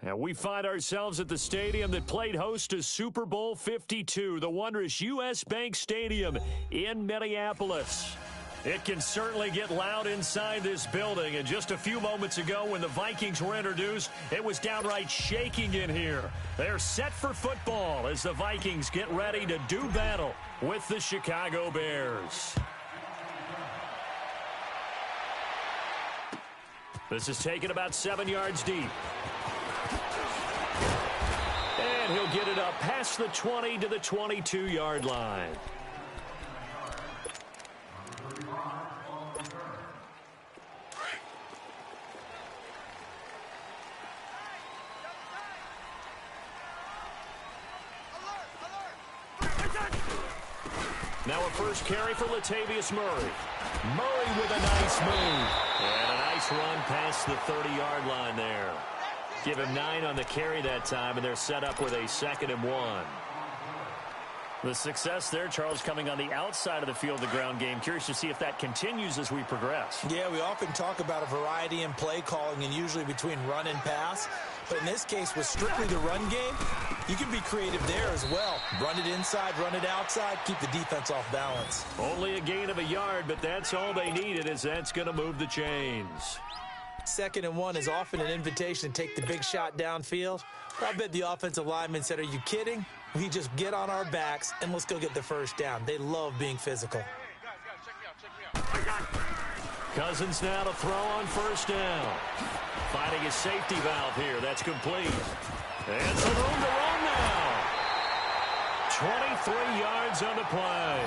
And we find ourselves at the stadium that played host to Super Bowl 52, the wondrous U.S. Bank Stadium in Minneapolis. It can certainly get loud inside this building, and just a few moments ago when the Vikings were introduced, it was downright shaking in here. They're set for football as the Vikings get ready to do battle with the Chicago Bears. This is taken about 7 yards deep. And he'll get it up past the 20 to the 22-yard line. Now a first carry for Latavius Murray. Murray with a nice move. And a nice run past the 30-yard line there. Give him 9 on the carry that time, and they're set up with a 2nd and 1. The success there, Charles, coming on the outside of the field, the ground game. Curious to see if that continues as we progress. Yeah, we often talk about a variety in play calling and usually between run and pass. But in this case, with strictly the run game, you can be creative there as well. Run it inside, run it outside, keep the defense off balance. Only a gain of a yard, but that's all they needed, as that's going to move the chains. 2nd and 1 is often an invitation to take the big shot downfield. I bet the offensive lineman said, are you kidding? We just get on our backs and let's go get the first down. They love being physical. Cousins now to throw on first down. Finding his safety valve here. That's complete. And some room to run now. 23 yards on the play.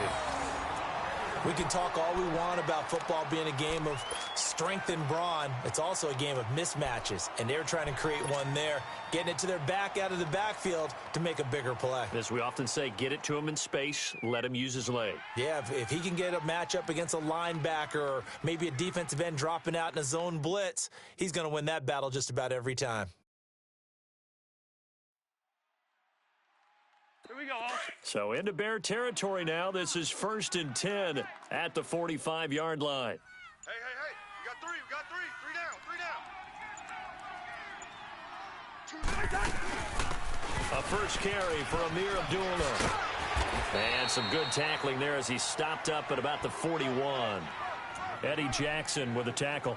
We can talk all we want about football being a game of strength and brawn. It's also a game of mismatches, and they're trying to create one there, getting it to their back out of the backfield to make a bigger play. As we often say, get it to him in space, let him use his leg. Yeah, if he can get a matchup against a linebacker or maybe a defensive end dropping out in a zone blitz, he's going to win that battle just about every time. So into Bear territory now. This is 1st and 10 at the 45-yard line. Hey, we got three. A first carry for Amir Abdullah. And some good tackling there as he stopped up at about the 41. Eddie Jackson with a tackle.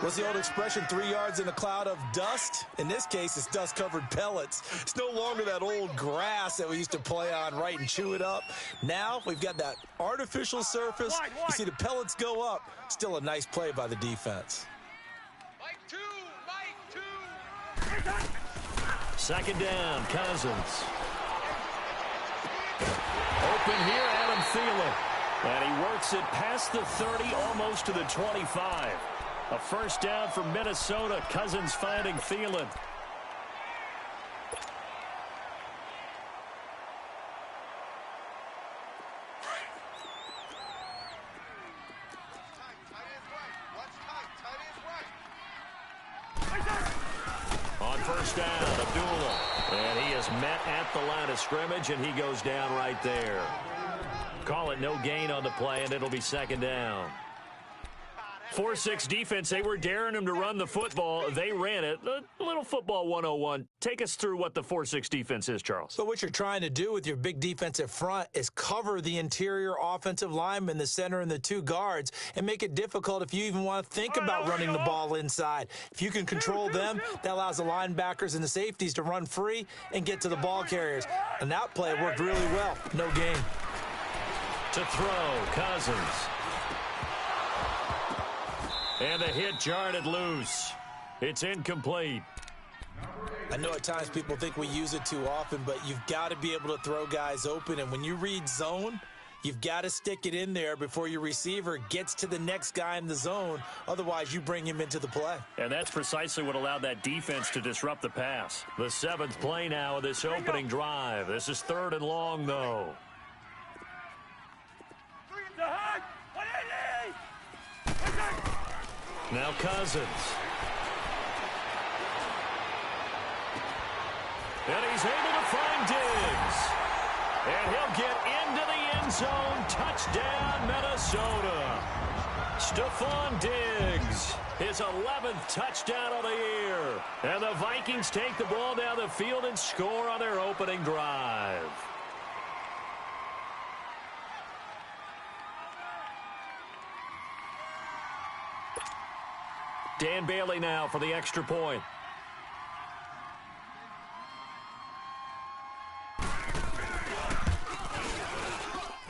What's the old expression, 3 yards in a cloud of dust? In this case, it's dust-covered pellets. It's no longer that old grass that we used to play on, right, and chew it up. Now we've got that artificial surface. You see the pellets go up. Still a nice play by the defense. Mike two. 2nd down, Cousins. Open here, Adam Thielen. And he works it past the 30, almost to the 25. A first down for Minnesota. Cousins finding Thielen. On first down, Abdullah. And he is met at the line of scrimmage, and he goes down right there. Call it no gain on the play, and it'll be 2nd down. 4-6 defense, they were daring him to run the football. They ran it. A little football 101. Take us through what the 4-6 defense is, Charles. So what you're trying to do with your big defensive front is cover the interior offensive linemen, the center, and the 2 guards, and make it difficult if you even want to think about running the ball inside. If you can control them, that allows the linebackers and the safeties to run free and get to the ball carriers. And that play worked really well. No gain. To throw, Cousins. And the hit jarred it loose. It's incomplete. I know at times people think we use it too often, but you've got to be able to throw guys open. And when you read zone, you've got to stick it in there before your receiver gets to the next guy in the zone. Otherwise, you bring him into the play. And that's precisely what allowed that defense to disrupt the pass. The 7th play now of this opening drive. This is 3rd and long, though. Now Cousins. And he's able to find Diggs. And he'll get into the end zone. Touchdown, Minnesota. Stephon Diggs, his 11th touchdown of the year. Baylor. And the Vikings take the ball down the field and score on their opening drive. Dan Bailey now for the extra point.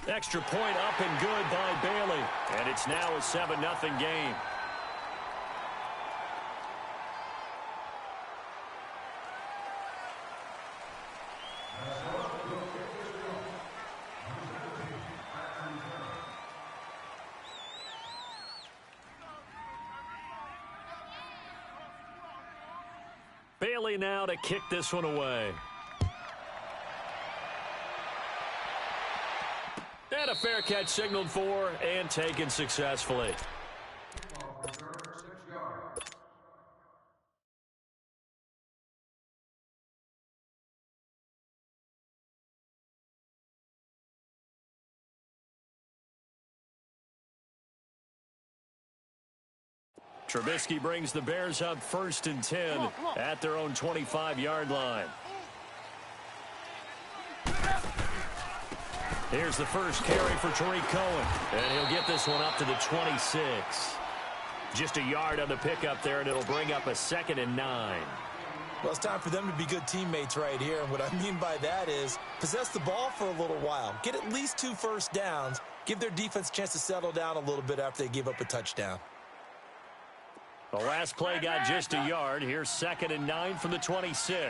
Extra point up and good by Bailey. And it's now a 7-0 game. Bailey now to kick this one away. And a fair catch signaled for and taken successfully. Trubisky brings the Bears up 1st and 10 at their own 25-yard line. Here's the first carry for Tariq Cohen. And he'll get this one up to the 26. Just a yard on the pickup there, and it'll bring up a 2nd and 9. Well, it's time for them to be good teammates right here. And what I mean by that is possess the ball for a little while. Get at least 2 first downs. Give their defense a chance to settle down a little bit after they give up a touchdown. The last play got just a yard. Here's 2nd and 9 from the 26. Hey,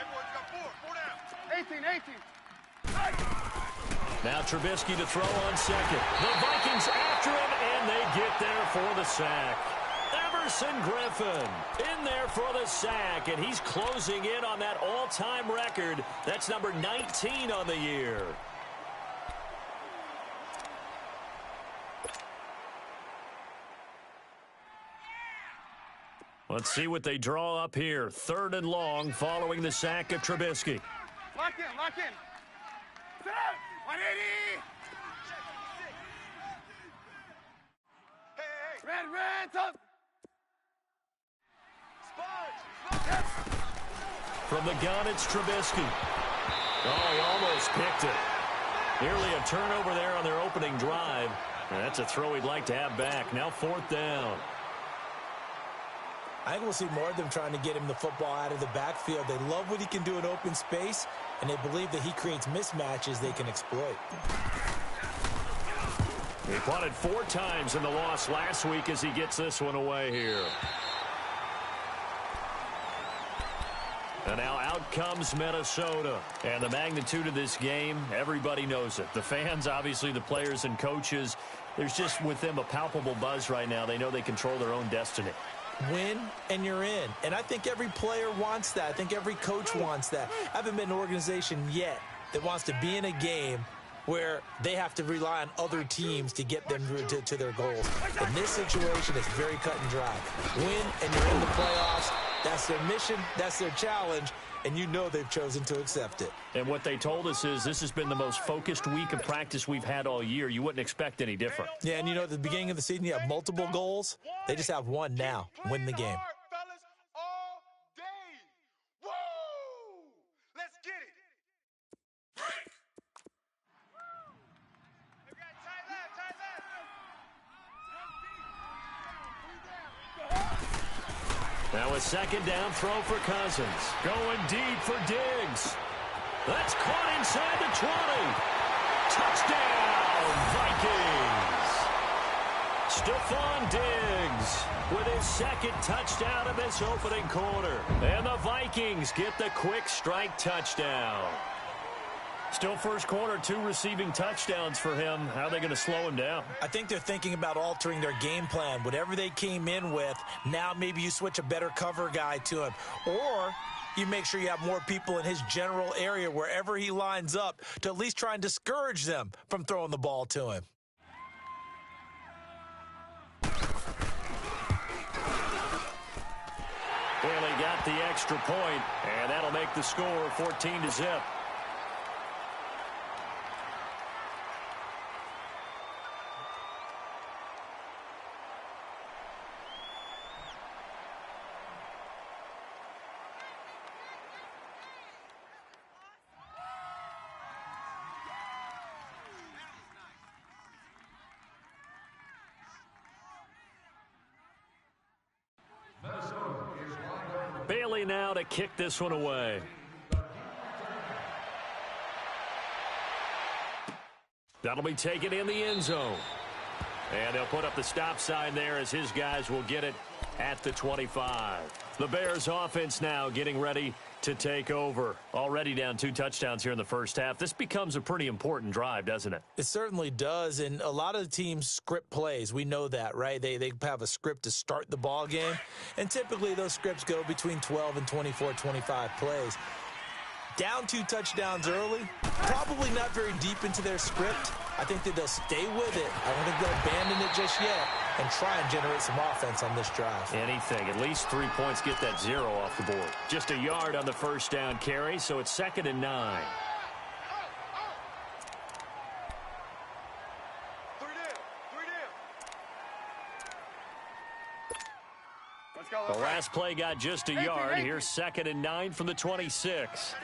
boys, you got 4 down. 18. Now Trubisky to throw on second. The Vikings after him, and they get there for the sack. Everson Griffin in there for the sack, and he's closing in on that all-time record. That's number 19 on the year. Let's see what they draw up here. 3rd and long following the sack of Trubisky. Lock in, lock in. Set up. 180. Hey. Red, top. From the gun, it's Trubisky. Oh, he almost picked it. Nearly a turnover there on their opening drive. And that's a throw he'd like to have back. Now 4th down. I think we'll see more of them trying to get him the football out of the backfield. They love what he can do in open space, and they believe that he creates mismatches they can exploit. He punted 4 times in the loss last week as he gets this one away here. And now out comes Minnesota. And the magnitude of this game, everybody knows it. The fans, obviously the players and coaches, there's just with them a palpable buzz right now. They know they control their own destiny. Win, and you're in. And I think every player wants that. I think every coach wants that. I haven't been in an organization yet that wants to be in a game where they have to rely on other teams to get them to their goals. In this situation, it's very cut and dry. Win, and you're in the playoffs. That's their mission. That's their challenge. And you know they've chosen to accept it. And what they told us is this has been the most focused week of practice we've had all year. You wouldn't expect any different. Yeah, and you know, at the beginning of the season, you have multiple goals. They just have one now. Win the game. Fellas, all day. Woo! Let's get it. Now a 2nd down throw for Cousins. Going deep for Diggs. That's caught inside the 20. Touchdown, Vikings. Stephon Diggs with his 2nd touchdown of this opening quarter. And the Vikings get the quick strike touchdown. Still first quarter, 2 receiving touchdowns for him. How are they going to slow him down? I think they're thinking about altering their game plan. Whatever they came in with, now maybe you switch a better cover guy to him. Or you make sure you have more people in his general area wherever he lines up to at least try and discourage them from throwing the ball to him. Bailey got the extra point, and that'll make the score 14-0. Gurley now to kick this one away. That'll be taken in the end zone. And they'll put up the stop sign there as his guys will get it at the 25. The Bears offense now getting ready to take over. Already down 2 touchdowns here in the first half. This becomes a pretty important drive, doesn't it? It certainly does, and a lot of the teams script plays. We know that, right? They have a script to start the ball game, and typically those scripts go between 12 and 24, 25 plays. Down 2 touchdowns early, probably not very deep into their script. I think that they'll stay with it. I don't think they'll abandon it just yet and try and generate some offense on this drive. Anything. At least 3 points, get that 0 off the board. Just a yard on the first down carry, so it's 2nd and 9. The last play got just a yard. Here's 2nd and 9 from the 26.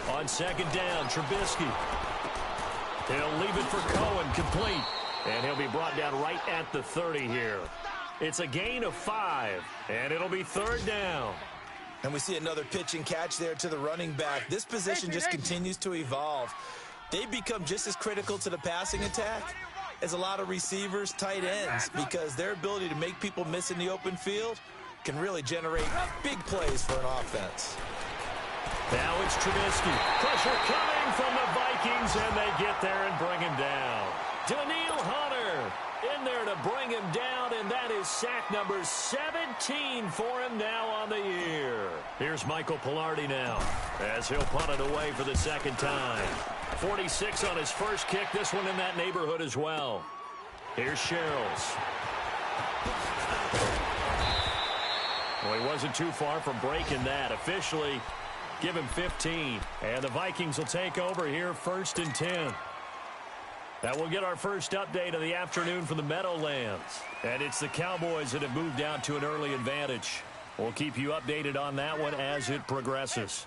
On 2nd down, Trubisky. He'll leave it for Cohen, complete. And he'll be brought down right at the 30 here. It's a gain of 5, and it'll be 3rd down. And we see another pitch and catch there to the running back. This position just continues to evolve. They become just as critical to the passing attack as a lot of receivers, tight ends, because their ability to make people miss in the open field can really generate big plays for an offense. Now it's Trubisky. Pressure coming from the Vikings, and they get there and bring him down. Danielle Hunter in there to bring him down, and that is sack number 17 for him now on the year. Here's Michael Palardy now as he'll punt it away for the 2nd time. 46 on his first kick, this one in that neighborhood as well. Here's Sherrills. Well, he wasn't too far from breaking that. Officially, give him 15. And the Vikings will take over here 1st and 10. That will get our first update of the afternoon from the Meadowlands. And it's the Cowboys that have moved out to an early advantage. We'll keep you updated on that one as it progresses.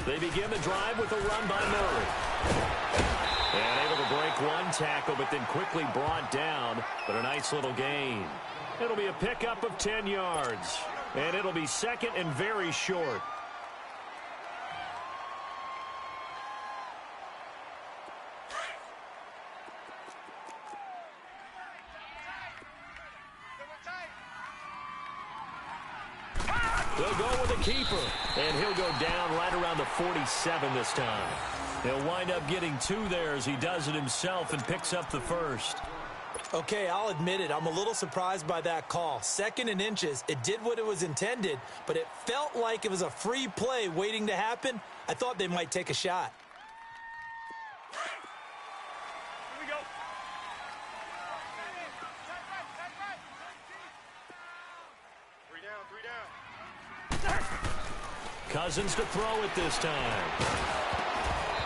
They begin the drive with a run by Murray. And able to break one tackle, but then quickly brought down. But a nice little gain. It'll be a pickup of 10 yards. And it'll be 2nd and very short. They'll go with a keeper, and he'll go down right around the 47 this time. He'll wind up getting 2 there as he does it himself and picks up the 1st. Okay, I'll admit it. I'm a little surprised by that call. 2nd and inches. It did what it was intended, but it felt like it was a free play waiting to happen. I thought they might take a shot. Here we go. Three down. Cousins to throw it this time.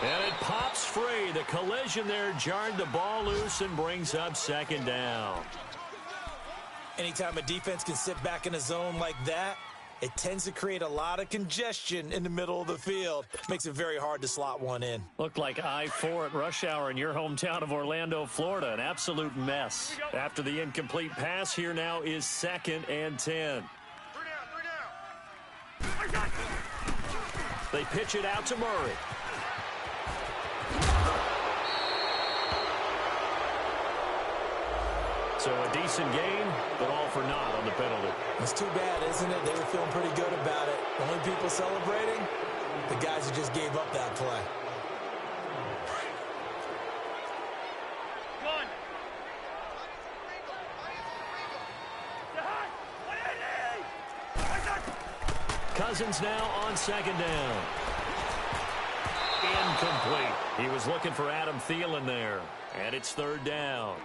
And it pops free. The collision there jarred the ball loose and brings up 2nd down. Anytime a defense can sit back in a zone like that, it tends to create a lot of congestion in the middle of the field. Makes it very hard to slot one in. Looked like I-4 at rush hour in your hometown of Orlando, Florida. An absolute mess. After the incomplete pass, here now is 2nd and 10. Three down. They pitch it out to Murray. So a decent gain, but all for naught on the penalty. It's too bad, isn't it? They were feeling pretty good about it. The only people celebrating, the guys who just gave up that play. One. Cousins now on 2nd down. Incomplete. He was looking for Adam Thielen there. And it's 3rd down.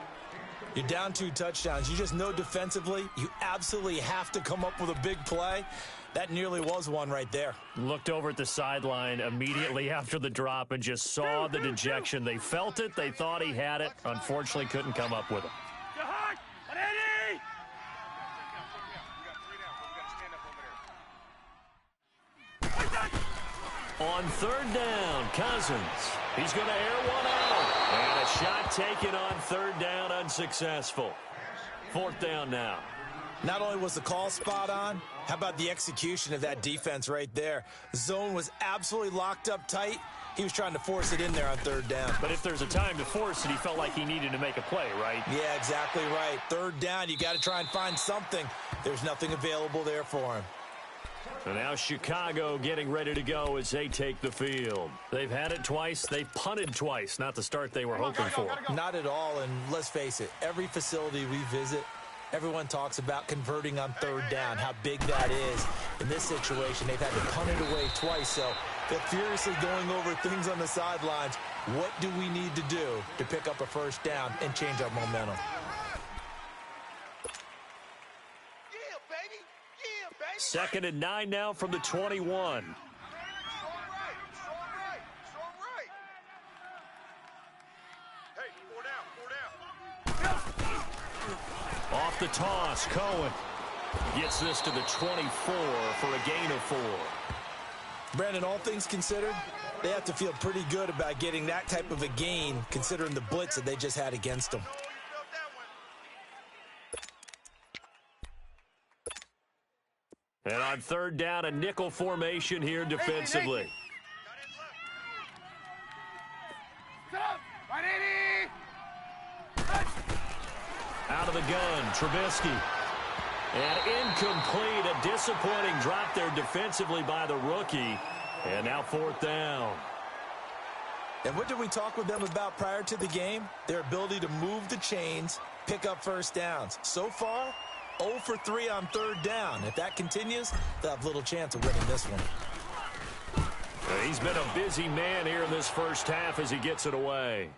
You're down 2 touchdowns. You just know defensively you absolutely have to come up with a big play. That nearly was one right there. Looked over at the sideline immediately after the drop and just saw the dejection. They felt it. They thought he had it. Unfortunately, couldn't come up with it. On 3rd down, Cousins. He's going to air one out. And a shot taken on third down, unsuccessful. Fourth down now. Not only was the call spot on, how about the execution of that defense right there? The zone was absolutely locked up tight. He was trying to force it in there on third down. But if there's a time to force it, he felt like he needed to make a play, right? Yeah, exactly right. Third down, you got to try and find something. There's nothing available there for him. So now Chicago getting ready to go as they take the field. They've had it twice. They've punted twice. Not the start they were hoping for. Not at all, and let's face it, every facility we visit, everyone talks about converting on third down, how big that is. In this situation, they've had to punt it away twice, so they're furiously going over things on the sidelines. What do we need to do to pick up a first down and change our momentum? Second and 9 now from the 21. Off the toss, Cohen gets this to the 24 for a gain of 4. Brandon, all things considered, they have to feel pretty good about getting that type of a gain considering the blitz that they just had against them. And on third down, a nickel formation here defensively. Out of the gun, Trubisky. And incomplete, a disappointing drop there defensively by the rookie. And now fourth down. And what did we talk with them about prior to the game? Their ability to move the chains, pick up first downs. So far, 0 for 3 on third down. If that continues, they'll have little chance of winning this one. He's been a busy man here in this first half as he gets it away.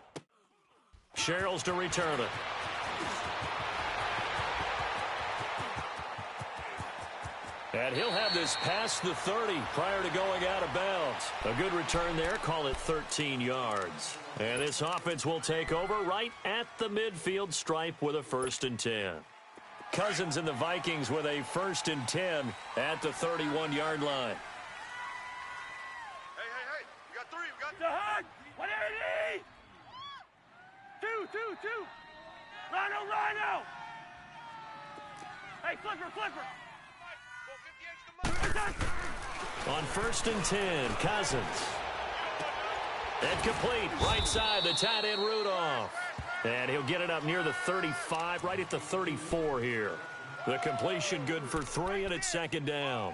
Sherrills to return it. And he'll have this past the 30 prior to going out of bounds. A good return there, call it 13 yards. And this offense will take over right at the midfield stripe with a 1st and 10. Cousins and the Vikings with a 1st and 10 at the 31-yard line. Hey, we got 3, we got The hug! 180! 2! Rhino! Hey, flipper! On 1st and 10, Cousins. And complete, right side, the tight end Rudolph. And he'll get it up near the 35, right at the 34 here. The completion good for 3, and it's 2nd down.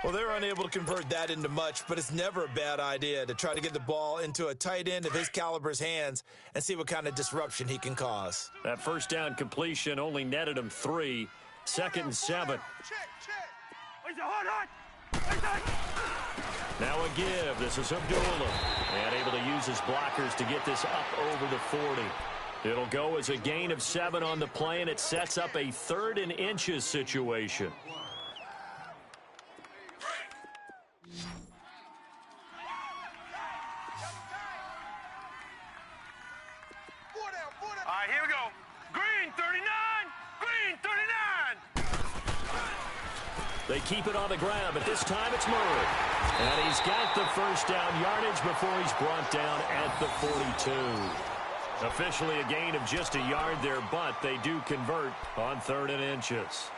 Well, they're unable to convert that into much, but it's never a bad idea to try to get the ball into a tight end of his caliber's hands and see what kind of disruption he can cause. That first down completion only netted him 3. 2nd and 7. Where's the hot? Now a give. This is Abdullah. And able to use his blockers to get this up over the 40. It'll go as a gain of 7 on the play, and it sets up a 3rd and inches situation. All right, here we go. Green 39! Green 39! They keep it on the ground, but this time it's Murray. And he's got the first down yardage before he's brought down at the 42. Officially a gain of just a yard there, but they do convert on 3rd and inches.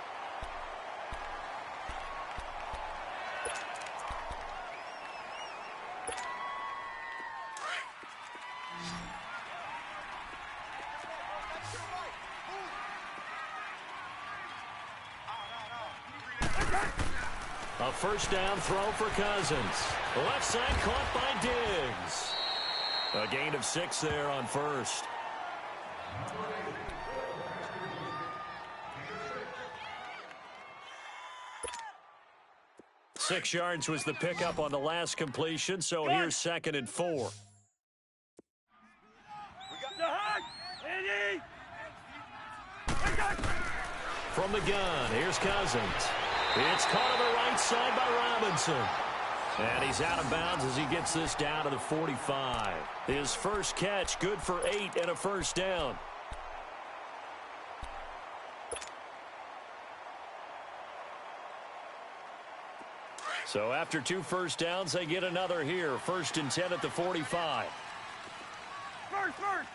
A first down throw for Cousins. The left side caught by Diggs. A gain of 6 there on 1st. Six yards was the pickup on the last completion, so here's 2nd and 4. The hug! Andy! From the gun, here's Cousins. It's caught on the right side by Robinson. And he's out of bounds as he gets this down to the 45. His first catch, good for 8 and a first down. So after 2 first downs, they get another here. 1st and 10 at the 45. First first.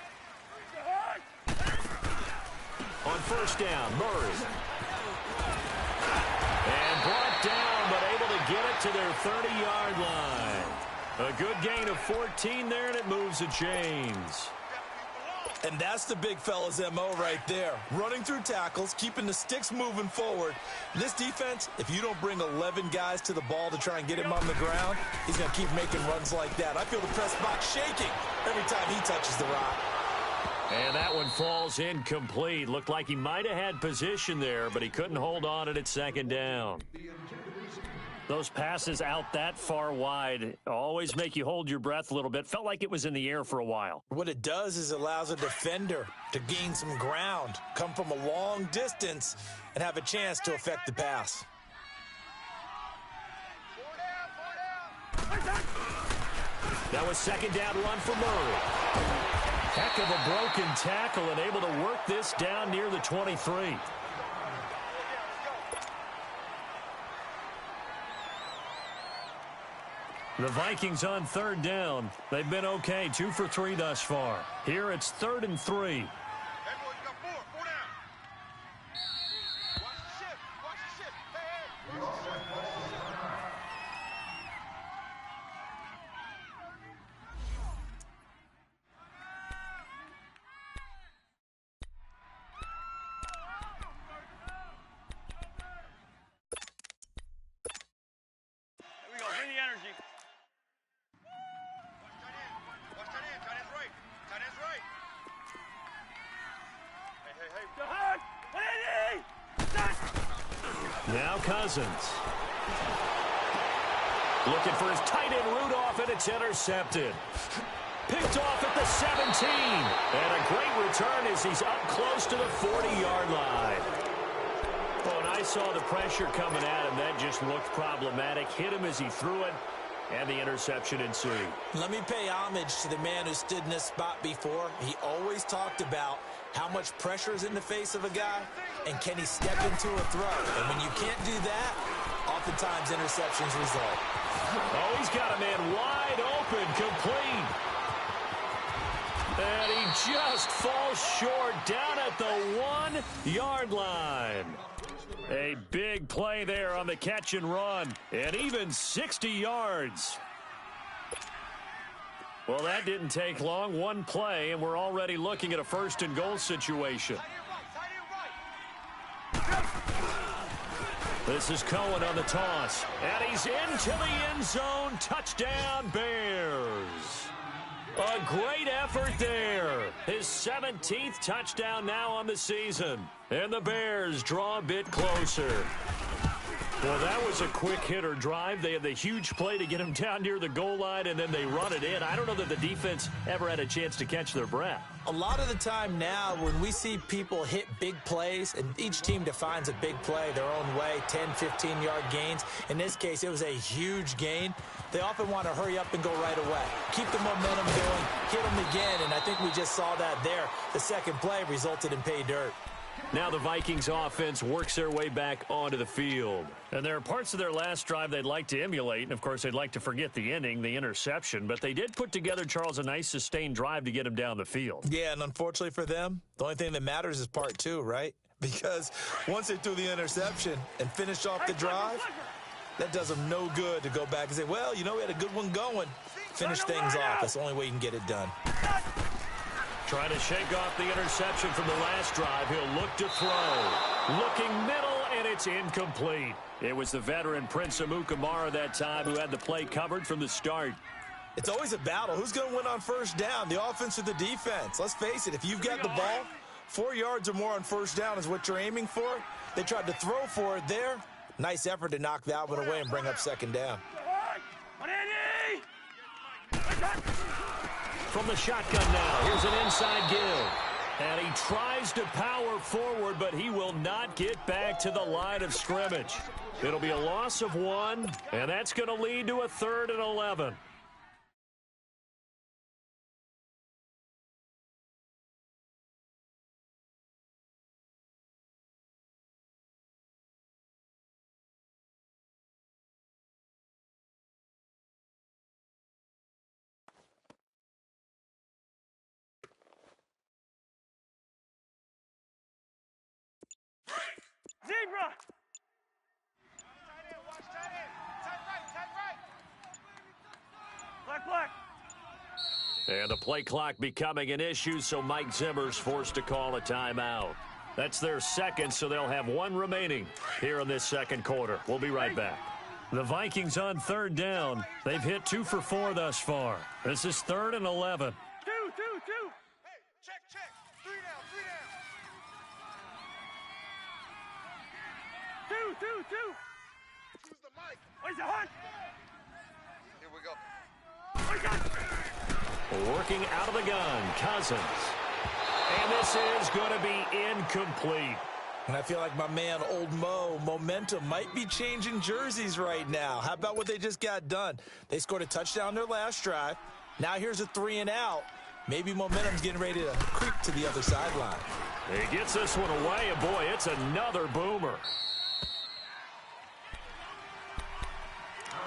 On first down, Murray. And brought down, but able to get it to their 30-yard line. A good gain of 14 there, and it moves the chains. And that's the big fella's MO right there. Running through tackles, keeping the sticks moving forward. This defense, if you don't bring 11 guys to the ball to try and get him on the ground, he's going to keep making runs like that. I feel the press box shaking every time he touches the rock. And that one falls incomplete. Looked like he might have had position there, but he couldn't hold on at second down. Those passes out that far wide always make you hold your breath a little bit. Felt like it was in the air for a while. What it does is it allows a defender to gain some ground, come from a long distance, and have a chance to affect the pass. That was second down run for Murray. Heck of a broken tackle and able to work this down near the 23. The Vikings on third down. They've been okay, 2 for 3 thus far. Here it's 3rd and 3. Now Cousins. Looking for his tight end Rudolph, and it's intercepted. Picked off at the 17. And a great return as he's up close to the 40-yard line. When I saw the pressure coming at him, that just looked problematic. Hit him as he threw it, and the interception ensued. Let me pay homage to the man who stood in this spot before. He always talked about how much pressure is in the face of a guy, and can he step into a throw? And when you can't do that, oftentimes interceptions result. Oh, he's got a man wide open, complete. And he just falls short down at the 1-yard line. A big play there on the catch and run, and even 60 yards. Well, that didn't take long. One play, and we're already looking at a 1st and goal situation. This is Cohen on the toss, and he's into the end zone. Touchdown, Bears. A great effort there. His 17th touchdown now on the season. And the Bears draw a bit closer. Well, that was a quick hitter drive. They had the huge play to get him down near the goal line, and then they run it in. I don't know that the defense ever had a chance to catch their breath. A lot of the time now when we see people hit big plays, and each team defines a big play their own way, 10, 15-yard gains. In this case, it was a huge gain. They often want to hurry up and go right away. Keep the momentum going, hit them again, and I think we just saw that there. The second play resulted in pay dirt. Now the Vikings offense works their way back onto the field. And there are parts of their last drive they'd like to emulate, and of course they'd like to forget the inning, the interception, but they did put together, Charles, a nice sustained drive to get him down the field. Yeah, and unfortunately for them, the only thing that matters is part 2, right? Because once they threw the interception and finished off the drive, that does them no good to go back and say, well, you know, we had a good one going. Finish things off. That's the only way you can get it done. Trying to shake off the interception from the last drive. He'll look to throw. Looking middle, and it's incomplete. It was the veteran Prince Amukamara that time who had the play covered from the start. It's always a battle. Who's going to win on first down, the offense or the defense? Let's face it, if you've got the ball, 4 yards or more on first down is what you're aiming for. They tried to throw for it there. Nice effort to knock that one away and bring up second down. From the shotgun now, here's an inside give. And he tries to power forward, but he will not get back to the line of scrimmage. It'll be a loss of 1, and that's going to lead to a 3rd and 11. Zebra. Tight end, watch tight end. Tight right, tight right. Black, black. And the play clock becoming an issue, so Mike Zimmer's forced to call a timeout. That's their second, so they'll have one remaining here in this second quarter. We'll be right back. The Vikings on third down. They've hit 2 for 4 thus far. This is 3rd and 11. Two. Hey, check. 3 down, 3 down. Two. Choose the mic. Where's the hunt? Here we go. Where's the Working out of the gun, Cousins. And this is going to be incomplete. And I feel like my man, Old Mo, momentum might be changing jerseys right now. How about what they just got done? They scored a touchdown their last drive. Now here's a 3 and out. Maybe momentum's getting ready to creep to the other sideline. He gets this one away, and boy, it's another boomer.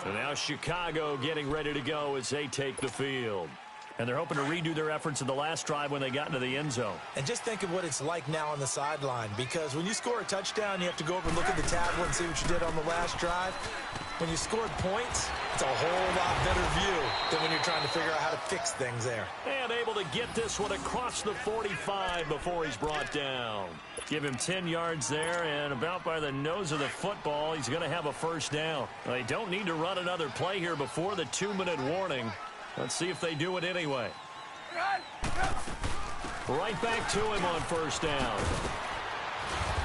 So now Chicago getting ready to go as they take the field. And they're hoping to redo their efforts in the last drive when they got into the end zone. And just think of what it's like now on the sideline, because when you score a touchdown, you have to go over and look at the tablet and see what you did on the last drive. When you scored points, it's a whole lot better view than when you're trying to figure out how to fix things there. And able to get this one across the 45 before he's brought down. Give him 10 yards there, and about by the nose of the football, he's going to have a first down. They don't need to run another play here before the 2-minute warning. Let's see if they do it anyway. Right back to him on first down.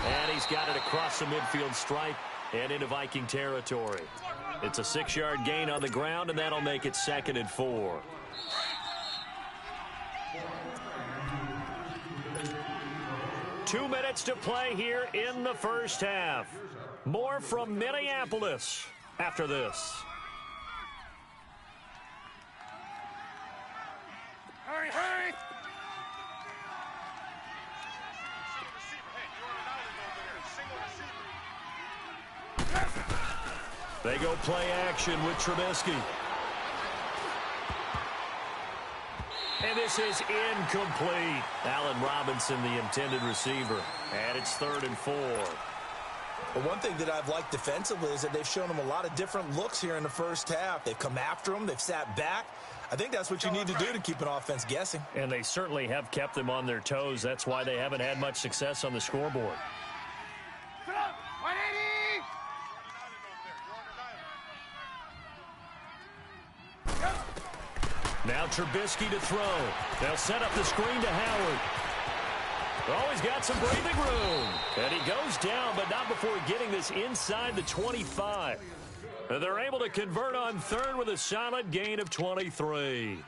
And he's got it across the midfield stripe and into Viking territory. It's a 6-yard gain on the ground, and that'll make it 2nd and 4. Two minutes to play here in the first half. More from Minneapolis after this. Hurry. Single receiver. Hey, you're on an island over there. Single receiver. They go play action with Trubisky. And this is incomplete. Allen Robinson, the intended receiver. And it's 3rd and 4. But one thing that I've liked defensively is that they've shown them a lot of different looks here in the first half. They've come after them. They've sat back. I think that's what you need to do to keep an offense guessing. And they certainly have kept them on their toes. That's why they haven't had much success on the scoreboard. 180. Now Trubisky to throw. They'll set up the screen to Howard. Oh, he's got some breathing room. And he goes down, but not before getting this inside the 25. And they're able to convert on 3rd with a solid gain of 23.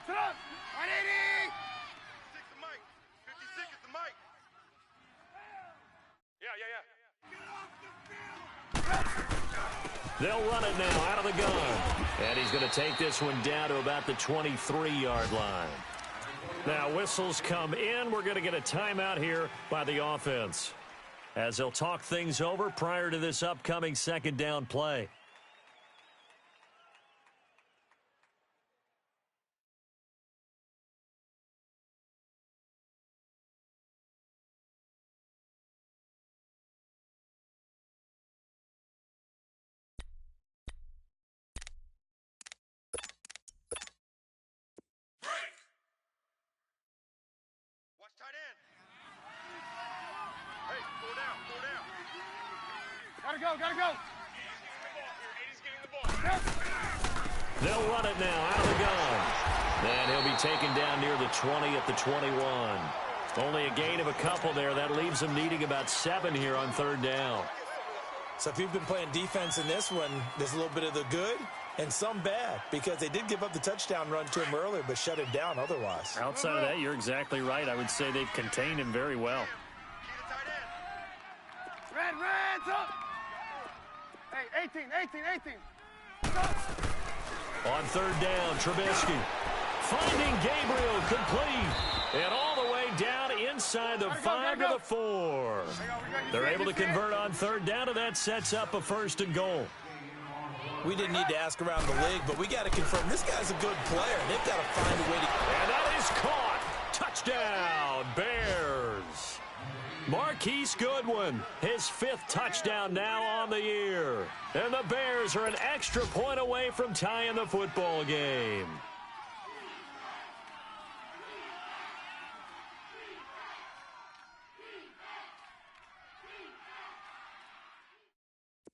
Sit up. 180. 56 the mic. 56 is the mic. Yeah. They'll run it now out of the gun. And he's going to take this one down to about the 23-yard line. Now whistles come in. We're going to get a timeout here by the offense, as they'll talk things over prior to this upcoming 2nd down play. Watch tight end. Hey, 4 down. Gotta go. He's getting the ball. They'll run it now out of the gun. And he'll be taken down near the 20 at the 21. Only a gain of a couple there. That leaves them needing about 7 here on 3rd down. So if you've been playing defense in this one, there's a little bit of the good and some bad, because they did give up the touchdown run to him earlier, but shut him down otherwise. Outside of that, you're exactly right. I would say they've contained him very well. Key to tight end. Reds up. Hey, 18. On 3rd down, Trubisky finding Gabriel complete. And all the way down inside the 5 to the 4. They're able to convert on third down, and that sets up a 1st and goal. We didn't need to ask around the league, but we got to confirm this guy's a good player. They've got to find a way to... And that is caught. Touchdown, Bears. Marquise Goodwin, his 5th touchdown now on the year. And the Bears are an extra point away from tying the football game.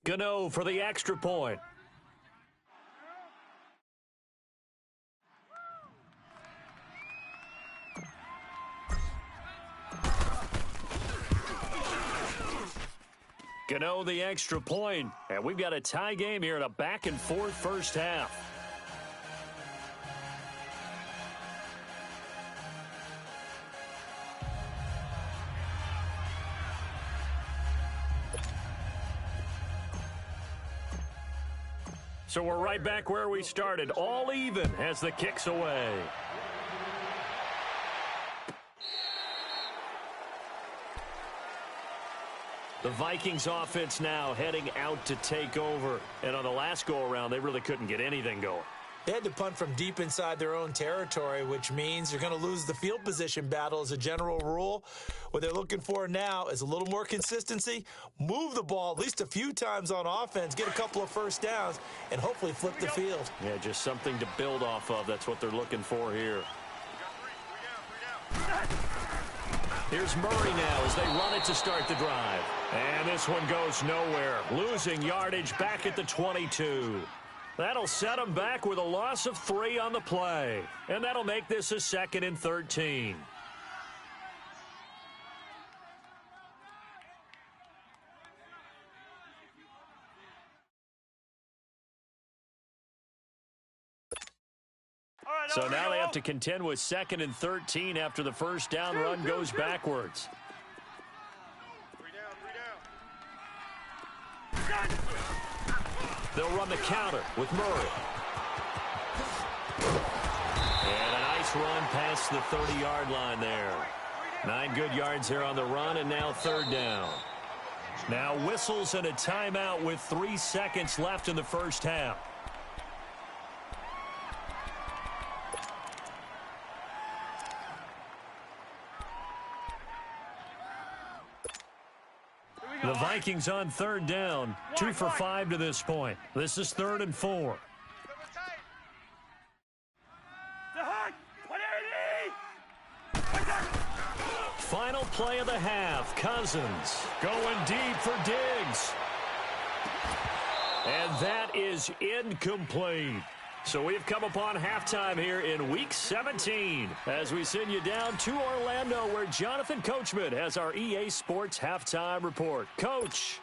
Gano for the extra point. Gano the extra point, and we've got a tie game here in a back-and-forth first half. So we're right back where we started, all even as the kick's away. The Vikings offense now heading out to take over. And on the last go-around, they really couldn't get anything going. They had to punt from deep inside their own territory, which means you're going to lose the field position battle as a general rule. What they're looking for now is a little more consistency, move the ball at least a few times on offense, get a couple of first downs, and hopefully flip the field. Yeah, just something to build off of. That's what they're looking for here. Here's Murray now as they run it to start the drive. And this one goes nowhere. Losing yardage back at the 22. That'll set them back with a loss of 3 on the play. And that'll make this a 2nd and 13. So now they have to contend with 2nd and 13 after the first down run goes backwards. 3 down. They'll run the counter with Murray. And a nice run past the 30-yard line there. 9 good yards there on the run, and now 3rd down. Now whistles and a timeout with 3 seconds left in the first half. The Vikings on 3rd down, 2 for 5 to this point. This is 3rd and 4. Final play of the half. Cousins going deep for Diggs. And that is incomplete. So we've come upon halftime here in Week 17 as we send you down to Orlando where Jonathan Coachman has our EA Sports Halftime Report. Coach.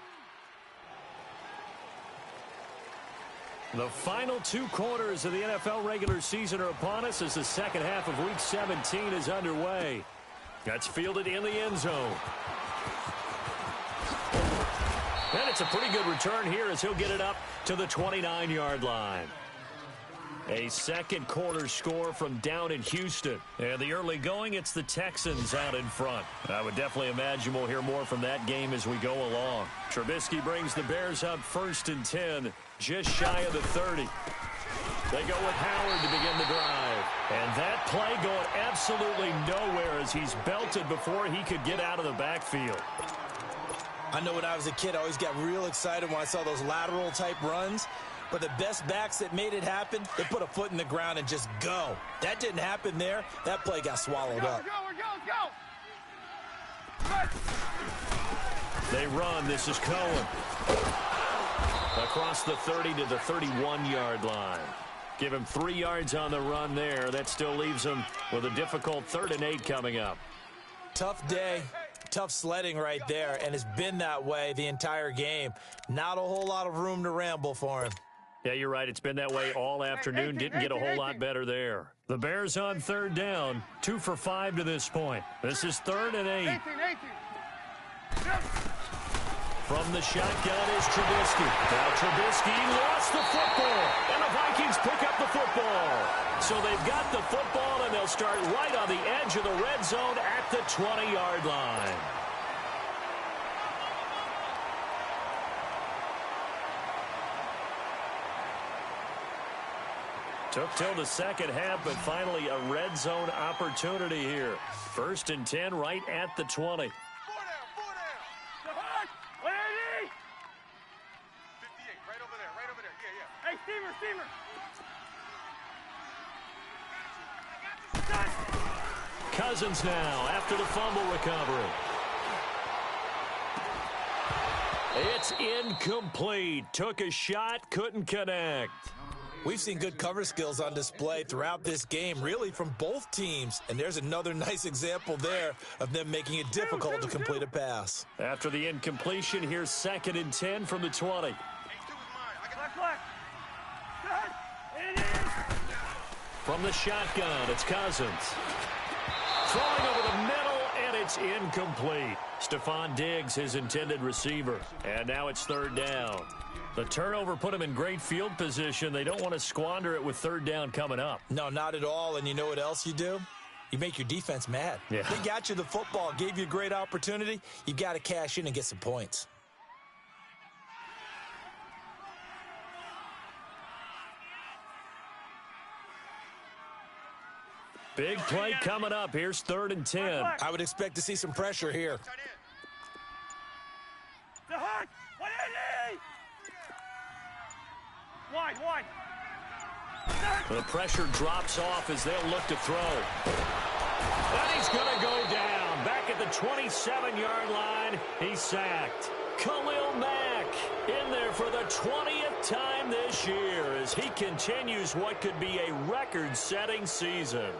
The final 2 quarters of the NFL regular season are upon us as the second half of Week 17 is underway. That's fielded in the end zone. And it's a pretty good return here as he'll get it up to the 29-yard line. A second quarter score from down in Houston. And the early going, it's the Texans out in front. I would definitely imagine we'll hear more from that game as we go along. Trubisky brings the Bears up 1st and 10, just shy of the 30. They go with Howard to begin the drive. And that play going absolutely nowhere as he's belted before he could get out of the backfield. I know when I was a kid, I always got real excited when I saw those lateral type runs. But the best backs that made it happen, they put a foot in the ground and just go. That didn't happen there. That play got swallowed up. They run. This is Cohen. Across the 30 to the 31-yard line. Give him 3 yards on the run there. That still leaves him with a difficult 3rd and 8 coming up. Tough day. Tough sledding right there, and it's been that way the entire game. Not a whole lot of room to ramble for him. Yeah, you're right. It's been that way all afternoon. Didn't get a whole lot better there. The Bears on 3rd down, 2 for 5 to this point. This is 3rd and 8. From the shotgun is Trubisky. Now Trubisky lost the football, and the Vikings pick up the football. So they've got the football, and they'll start right on the edge of the red zone at the 20-yard line. Took till the second half, but finally a red zone opportunity here. 1st and 10 right at the 20. 4 down, 4 down. 180. 58, right over there, yeah. Hey, Steamer. Cousins now after the fumble recovery. It's incomplete. Took a shot, couldn't connect. We've seen good cover skills on display throughout this game, really from both teams. And there's another nice example there of them making it difficult to complete a pass. After the incompletion, here's 2nd and 10 from the 20. A2 is mine. I got Black. It is. From the shotgun, it's Cousins. Throwing over the middle, and it's incomplete. Stephon Diggs, his intended receiver. And now it's 3rd down. The turnover put them in great field position. They don't want to squander it with 3rd down coming up. No, not at all. And you know what else you do? You make your defense mad. Yeah. They got you the football, gave you a great opportunity. You got to cash in and get some points. Big play coming up. Here's 3rd and 10. I would expect to see some pressure here. tight end. The hut. 180. Wide. The pressure drops off as they'll look to throw. And he's going to go down. Back at the 27-yard line, he's sacked. Khalil Mack in there for the 20th time this year as he continues what could be a record-setting season.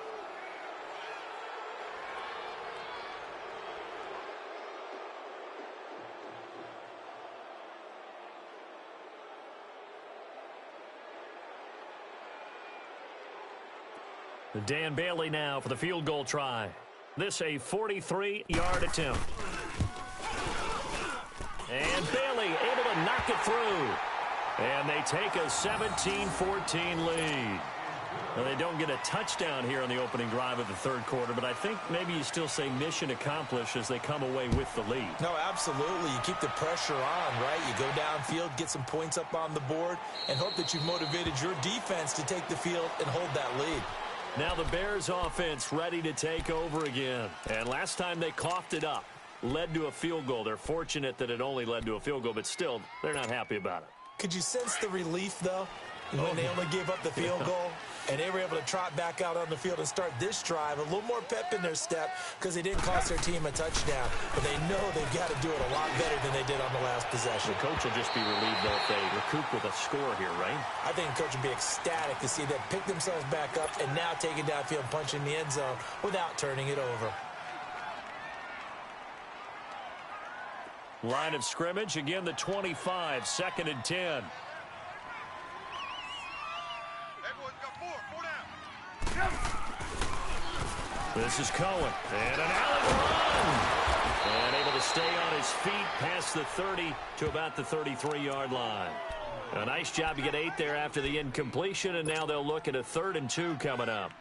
Dan Bailey now for the field goal try. This a 43-yard attempt. And Bailey able to knock it through. And they take a 17-14 lead. Now, they don't get a touchdown here on the opening drive of the 3rd quarter, but I think maybe you still say mission accomplished as they come away with the lead. No, absolutely. You keep the pressure on, right? You go downfield, get some points up on the board, and hope that you've motivated your defense to take the field and hold that lead. Now the Bears offense ready to take over again. And last time they coughed it up, led to a field goal. They're fortunate that it only led to a field goal, but still, they're not happy about it. Could you sense the relief, though, when they only gave up the field goal? And they were able to trot back out on the field and start this drive. A little more pep in their step because they didn't cost their team a touchdown. But they know they've got to do it a lot better than they did on the last possession. The coach will just be relieved though if they recoup with a score here, right? I think the coach would be ecstatic to see them pick themselves back up and now take it downfield and punch in the end zone without turning it over. Line of scrimmage, again the 25, 2nd and 10. Everyone's got 4 down. This is Cohen, and an alley run. And able to stay on his feet past the 30 to about the 33-yard line. A nice job to get 8 there after the incompletion, and now they'll look at a 3rd and 2 coming up.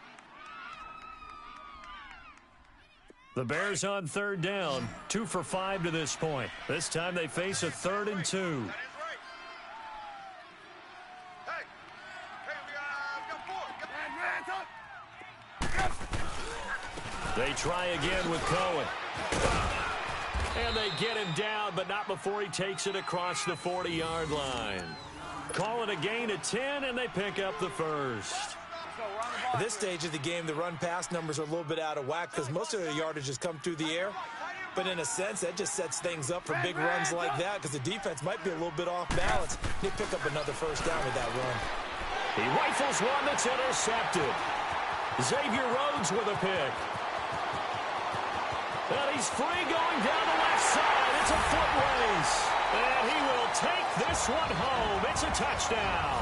The Bears on 3rd down, 2 for 5 to this point. This time they face a 3rd and 2. That is right. Hey, we got 4. They try again with Cohen. And they get him down, but not before he takes it across the 40-yard line. Call it a gain of 10, and they pick up the first. At this stage of the game, the run-pass numbers are a little bit out of whack because most of their yardage has come through the air. But in a sense, that just sets things up for big runs like that because the defense might be a little bit off balance. They pick up another first down with that run. He rifles one that's intercepted. Xavier Rhodes with a pick. And he's free going down the left side. It's a foot race. And he will take this one home. It's a touchdown.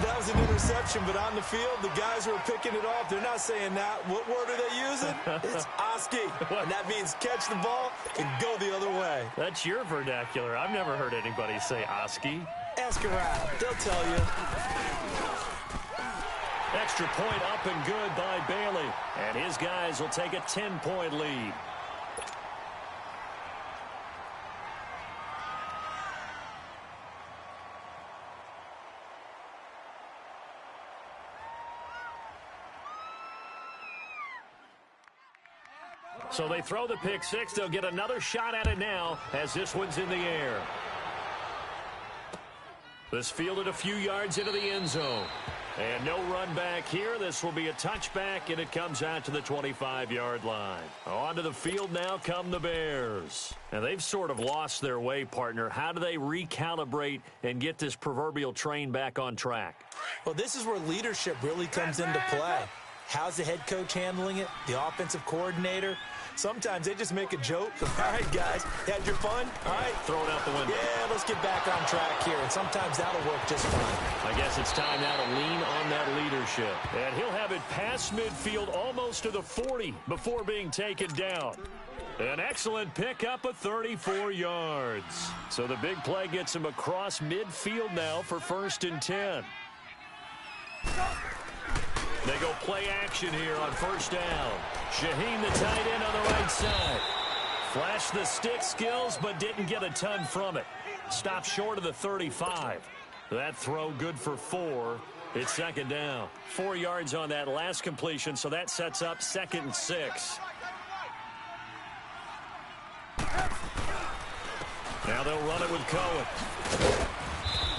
That was was an interception, but on the field, the guys who are picking it off, they're not saying that. What word are they using? It's Oski. And that means catch the ball and go the other way. That's your vernacular. I've never heard anybody say Oski. Ask around. They'll tell you. Extra point up and good by Bailey. And his guys will take a 10-point lead. So they throw the pick six. They'll get another shot at it now as this one's in the air. This fielded a few yards into the end zone. And no run back here. This will be a touchback, and it comes out to the 25-yard line. Onto the field now come the Bears. And they've sort of lost their way, partner. How do they recalibrate and get this proverbial train back on track? Well, this is where leadership really comes into play. How's the head coach handling it? The offensive coordinator? Sometimes they just make a joke. All right, guys, had your fun? All right. Throw it out the window. Yeah, let's get back on track here, and sometimes that'll work just fine. I guess it's time now to lean on that leadership. And he'll have it past midfield almost to the 40 before being taken down. An excellent pickup of 34 yards. So the big play gets him across midfield now for 1st and 10. They go play action here on 1st down. Shaheen, the tight end, on the right side. Flashed the stick skills, but didn't get a ton from it. Stopped short of the 35. That throw good for 4. It's 2nd down. 4 yards on that last completion, so that sets up 2nd and 6. Now they'll run it with Cohen.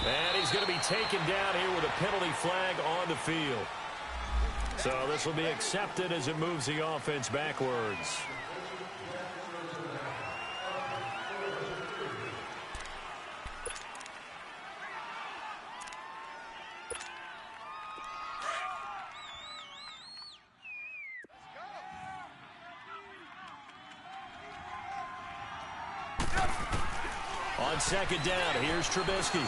And he's going to be taken down here with a penalty flag on the field. So this will be accepted as it moves the offense backwards. On 2nd down, here's Trubisky.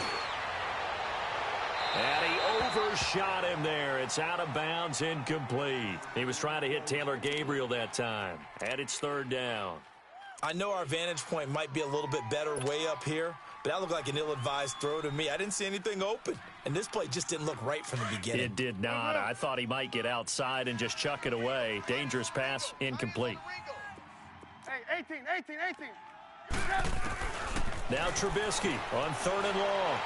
And he overshot him there. It's out of bounds, incomplete. He was trying to hit Taylor Gabriel that time. And it's 3rd down. I know our vantage point might be a little bit better way up here, but that looked like an ill-advised throw to me. I didn't see anything open, and this play just didn't look right from the beginning. It did not. I thought he might get outside and just chuck it away. Dangerous pass, incomplete. Hey, 18. Now Trubisky on 3rd and long.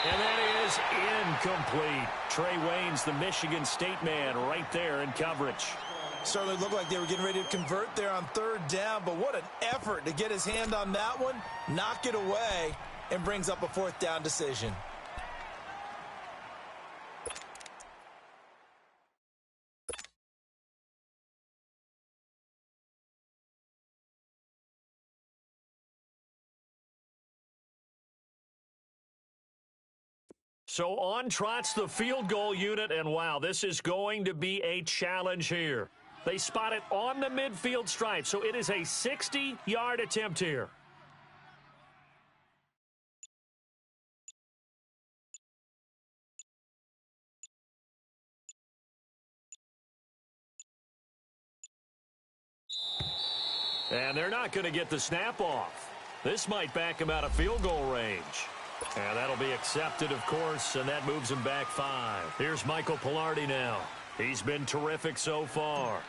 And that is incomplete. Trey Waynes, the Michigan State man, right there in coverage. Certainly looked like they were getting ready to convert there on 3rd down, but what an effort to get his hand on that one, knock it away, and brings up a 4th down decision. So on trots the field goal unit, and wow, this is going to be a challenge here. They spot it on the midfield stripe, so it is a 60-yard attempt here. And they're not going to get the snap off. This might back him out of field goal range. And that'll be accepted, of course, and that moves him back 5. Here's Michael Pilardi now. He's been terrific so far.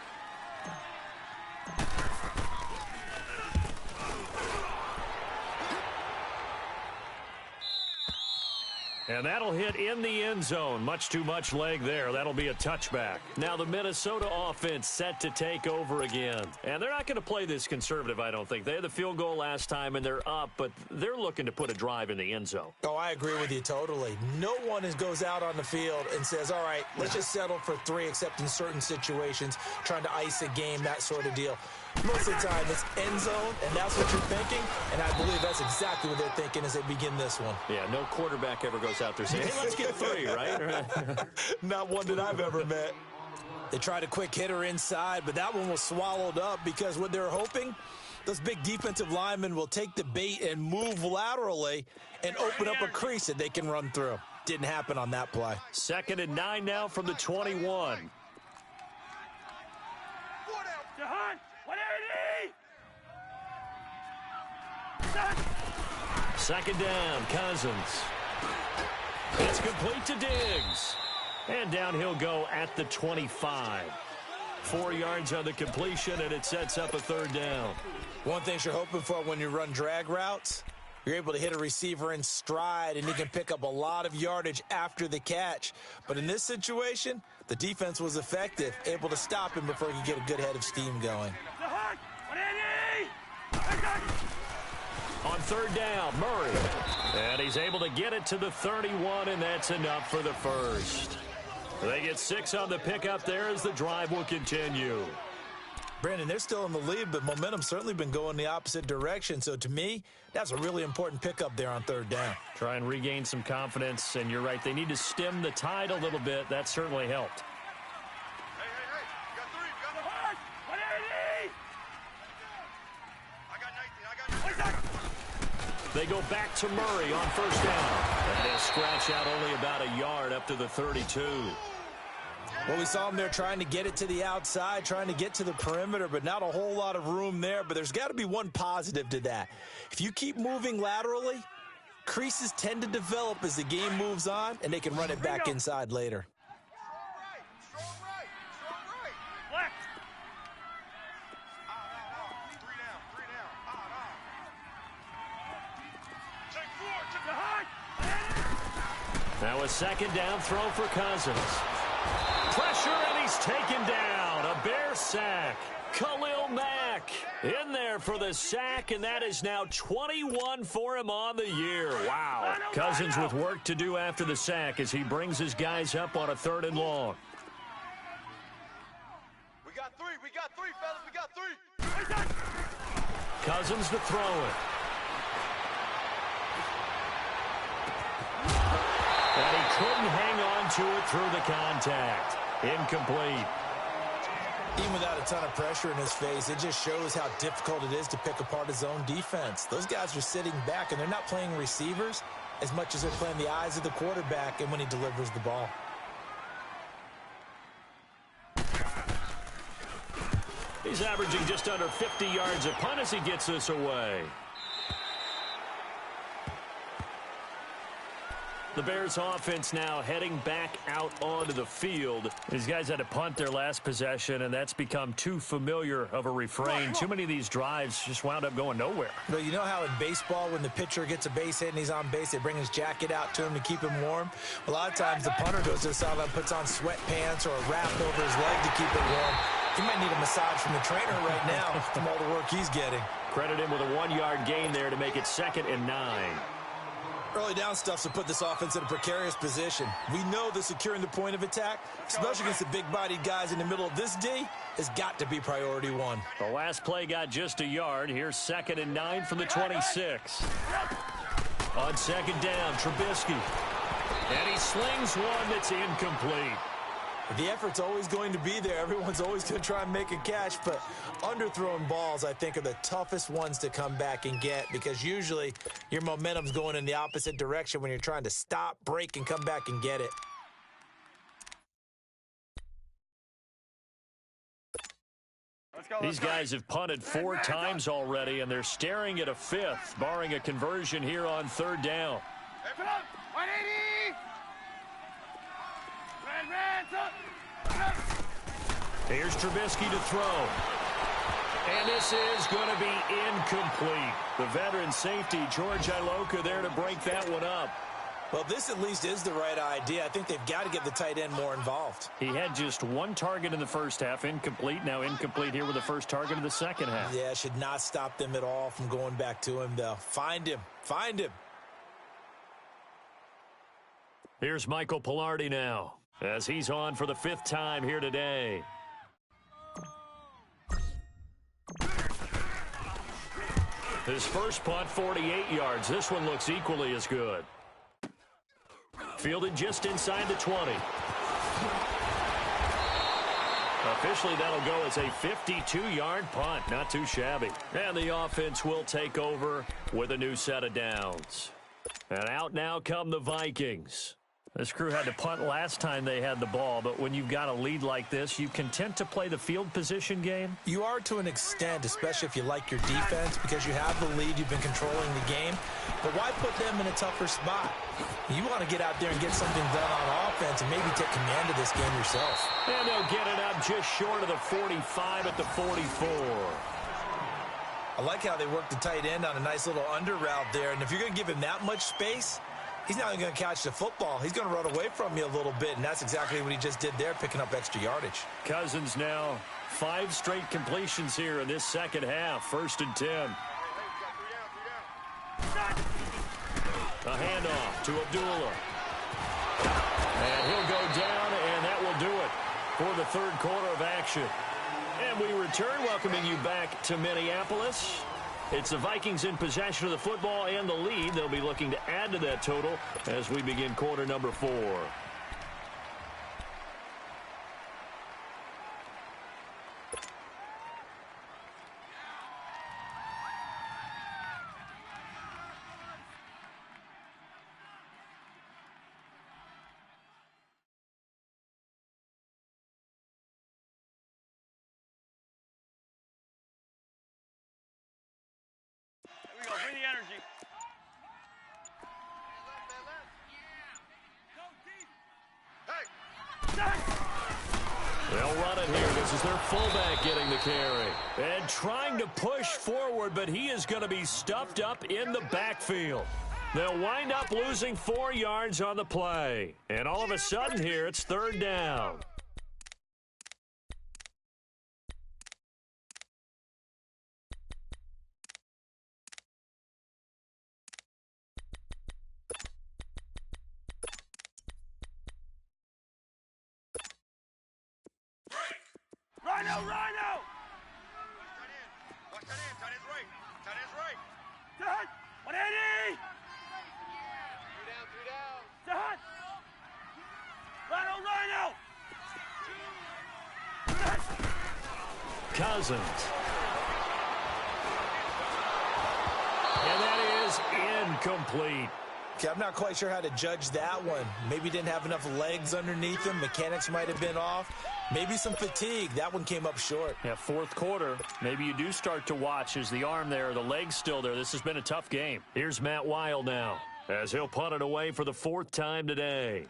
And that'll hit in the end zone. Much too much leg there. That'll be a touchback. Now the Minnesota offense set to take over again. And they're not going to play this conservative, I don't think. They had the field goal last time, and they're up, but they're looking to put a drive in the end zone. Oh, I agree with you totally. No one goes out on the field and says, all right, let's just settle for 3, except in certain situations, trying to ice a game, that sort of deal. Most of the time, it's end zone, and that's what you're thinking, and I believe that's exactly what they're thinking as they begin this one. Yeah, no quarterback ever goes out there saying, hey, let's get 3, right? Not one that I've ever met. They tried a quick hitter inside, but that one was swallowed up because what they're hoping, those big defensive linemen will take the bait and move laterally and open up a crease that they can run through. Didn't happen on that play. 2nd and 9 now from the 21. Jahan, 180! 2nd down, Cousins. It's complete to Diggs. And down he'll go at the 25. 4 yards on the completion, and it sets up a 3rd down. One thing you're hoping for when you run drag routes, you're able to hit a receiver in stride, and he can pick up a lot of yardage after the catch. But in this situation, the defense was effective, able to stop him before he could get a good head of steam going. Jahan, 180! On 3rd down, Murray. And he's able to get it to the 31, and that's enough for the first. They get 6 on the pickup there as the drive will continue. Brandon, they're still in the lead, but momentum's certainly been going the opposite direction. So to me, that's a really important pickup there on 3rd down. Try and regain some confidence, and you're right. They need to stem the tide a little bit. That certainly helped. Hey, you got 3, you got 180! I got 19, They go back to Murray on 1st down. And they'll scratch out only about a yard up to the 32. Well, we saw him there trying to get it to the outside, trying to get to the perimeter, but not a whole lot of room there. But there's got to be one positive to that. If you keep moving laterally, creases tend to develop as the game moves on, and they can run it back inside later. Strong right. Left! 3 down. Take 4, Jahan! Now a 2nd down throw for Cousins. Pressure, and he's taken down. A Bear sack. Khalil Mack in there for the sack, and that is now 21 for him on the year. Wow. Cousins with work to do after the sack as he brings his guys up on a 3rd and long. We got 3, fellas, we got 3. Cousins to throw it. And he couldn't hang on to it through the contact. Incomplete. Even without a ton of pressure in his face, it just shows how difficult it is to pick apart his own defense. Those guys are sitting back, and they're not playing receivers as much as they're playing the eyes of the quarterback and when he delivers the ball. He's averaging just under 50 yards a punt as he gets this away. The Bears offense now heading back out onto the field. These guys had to punt their last possession, and that's become too familiar of a refrain. Too many of these drives just wound up going nowhere. But you know how in baseball, when the pitcher gets a base hit and he's on base, they bring his jacket out to him to keep him warm? A lot of times the punter goes to the sideline, puts on sweatpants or a wrap over his leg to keep it warm. He might need a massage from the trainer right now from all the work he's getting. Credit him with a 1-yard gain there to make it 2nd and 9. Early down stuff to put this offense in a precarious position. We know that securing the point of attack, especially against the big-bodied guys in the middle of this D, has got to be priority 1. The last play got just a yard. Here's 2nd and 9 from the 26. On 2nd down, Trubisky. And he slings one that's incomplete. The effort's always going to be there. Everyone's always going to try and make a catch, but underthrown balls, I think, are the toughest ones to come back and get because usually your momentum's going in the opposite direction when you're trying to stop, break, and come back and get it. These guys have punted 4 times already, and they're staring at a 5th, barring a conversion here on 3rd down. 180! Here's Trubisky to throw. And this is going to be incomplete. The veteran safety, George Iloka, there to break that one up. Well, this at least is the right idea. I think they've got to get the tight end more involved. He had just 1 target in the first half, incomplete. Now incomplete here with the first target of the second half. Yeah, should not stop them at all from going back to him, though. Find him. Find him. Here's Michael Palardy now, as he's on for the 5th time here today. His first punt, 48 yards. This one looks equally as good. Fielded just inside the 20. Officially, that'll go as a 52-yard punt. Not too shabby. And the offense will take over with a new set of downs. And out now come the Vikings. This crew had to punt last time they had the ball, but when you've got a lead like this, you content to play the field position game? You are to an extent, especially if you like your defense, because you have the lead, you've been controlling the game. But why put them in a tougher spot? You want to get out there and get something done on offense and maybe take command of this game yourself. And they'll get it up just short of the 45 at the 44. I like how they work the tight end on a nice little under route there. And if you're going to give him that much space, he's not even going to catch the football. He's going to run away from you a little bit, and that's exactly what he just did there, picking up extra yardage. Cousins now 5 straight completions here in this second half. 1st and 10. A handoff to Abdullah. And he'll go down, and that will do it for the third quarter of action. And we return, welcoming you back to Minneapolis. It's the Vikings in possession of the football and the lead. They'll be looking to add to that total as we begin quarter number 4. Bring the energy. They'll run it here. This is their fullback getting the carry. And trying to push forward, but he is going to be stuffed up in the backfield. They'll wind up losing 4 yards on the play. And all of a sudden here, it's 3rd down. Rhino, Rhino! Watch that in. Tight end's right. Tight end's right. Dad! 180! 3 down. Dad! Rhino, Rhino! Cousins. And that is incomplete. Okay, I'm not quite sure how to judge that one. Maybe didn't have enough legs underneath him. Mechanics might have been off. Maybe some fatigue. That one came up short. Yeah, 4th quarter. Maybe you do start to watch as the arm there, the leg's still there. This has been a tough game. Here's Matt Weil now as he'll punt it away for the 4th time today.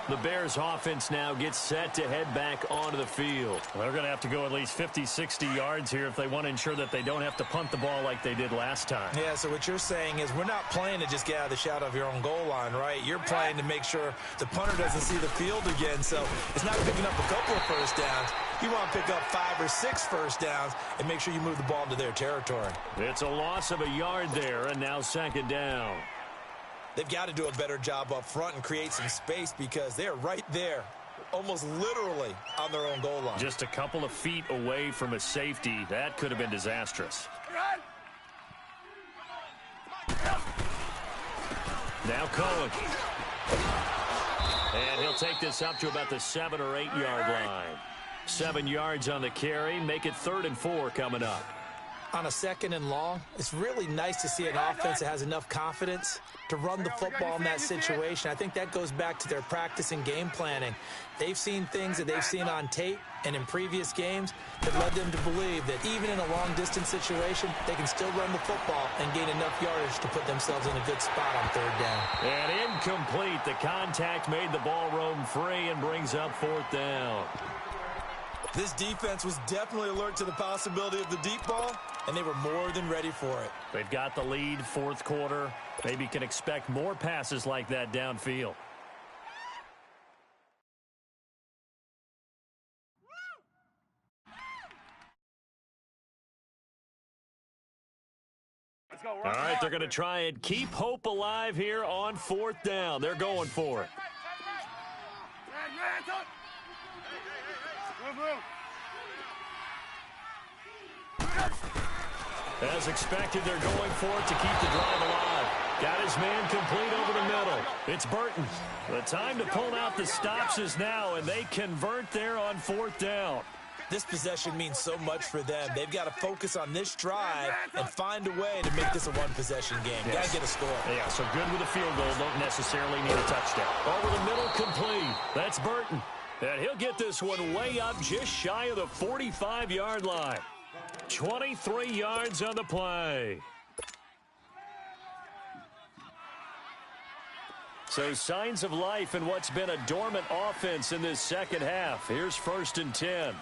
The Bears offense now gets set to head back onto the field. They're going to have to go at least 50, 60 yards here if they want to ensure that they don't have to punt the ball like they did last time. Yeah, so what you're saying is we're not playing to just get out of the shadow of your own goal line, right? You're playing to make sure the punter doesn't see the field again. So it's not picking up a couple of first downs. You want to pick up 5 or 6 first downs and make sure you move the ball into their territory. It's a loss of a yard there, and now 2nd down. They've got to do a better job up front and create some space because they're right there, almost literally on their own goal line. Just a couple of feet away from a safety. That could have been disastrous. Now Cohen. And he'll take this up to about the 7 or 8 yard line. 7 yards on the carry. Make it 3rd and 4 coming up. On a 2nd and long, it's really nice to see an offense that has enough confidence to run the football in that situation. I think that goes back to their practice and game planning. They've seen things that they've seen on tape and in previous games that led them to believe that even in a long-distance situation, they can still run the football and gain enough yardage to put themselves in a good spot on 3rd down. And incomplete. The contact made the ball roam free and brings up 4th down. This defense was definitely alert to the possibility of the deep ball, and they were more than ready for it. They've got the lead, 4th quarter. Maybe can expect more passes like that downfield. Let's go. All right, they're going to try and keep hope alive here on 4th down. They're going for it. As expected, they're going for it to keep the drive alive. Got his man complete over the middle. It's Burton. The time to pull out the stops is now, and they convert there on 4th down. This possession means so much for them. They've got to focus on this drive and find a way to make this a one-possession game. Yes. Got to get a score. Yeah, so good with a field goal. Don't necessarily need a touchdown. Over the middle, complete. That's Burton. And he'll get this one way up just shy of the 45-yard line. 23 yards on the play. So signs of life in what's been a dormant offense in this second half. Here's 1st and 10.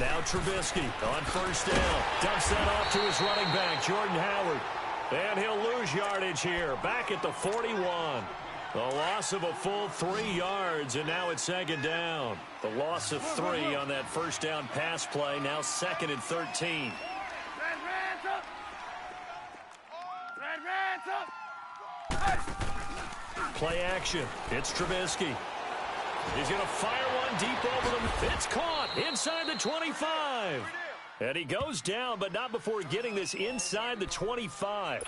Now Trubisky on 1st down. Dumps that off to his running back, Jordan Howard. And he'll lose yardage here. Back at the 41. The loss of a full 3 yards, and now it's 2nd down. The loss of 3 on that 1st down pass play. Now 2nd and 13. Play action. It's Trubisky. He's going to fire one deep over them. It's caught inside the 25. And he goes down, but not before getting this inside the 25.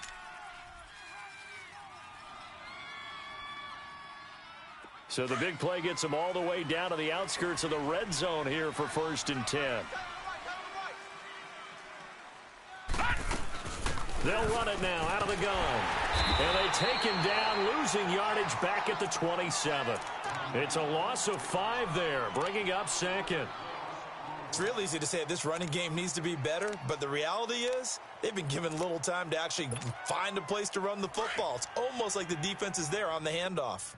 So the big play gets him all the way down to the outskirts of the red zone here for 1st and 10. They'll run it now out of the gun. And they take him down, losing yardage back at the 27. It's a loss of 5 there, bringing up 2nd. It's real easy to say this running game needs to be better, but the reality is they've been given little time to actually find a place to run the football. It's almost like the defense is there on the handoff.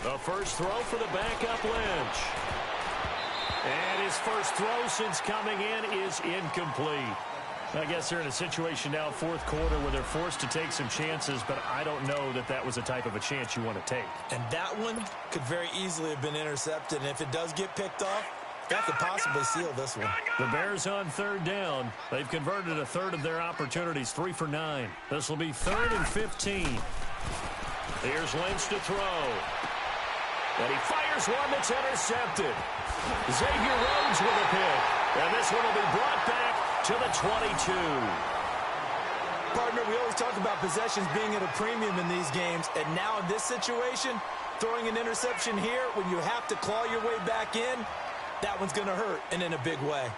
The first throw for the backup Lynch. And his first throw since coming in is incomplete. I guess they're in a situation now, 4th quarter, where they're forced to take some chances, but I don't know that that was the type of a chance you want to take. And that one could very easily have been intercepted, and if it does get picked off, that could possibly seal this one. The Bears on 3rd down. They've converted a third of their opportunities, 3 for 9. This will be 3rd and 15. Here's Lynch to throw. And he fires one that's intercepted. Xavier Rhodes with a pick. And this one will be brought back to the 22. Partner, we always talk about possessions being at a premium in these games. And now in this situation, throwing an interception here when you have to claw your way back in, that one's going to hurt, and in a big way.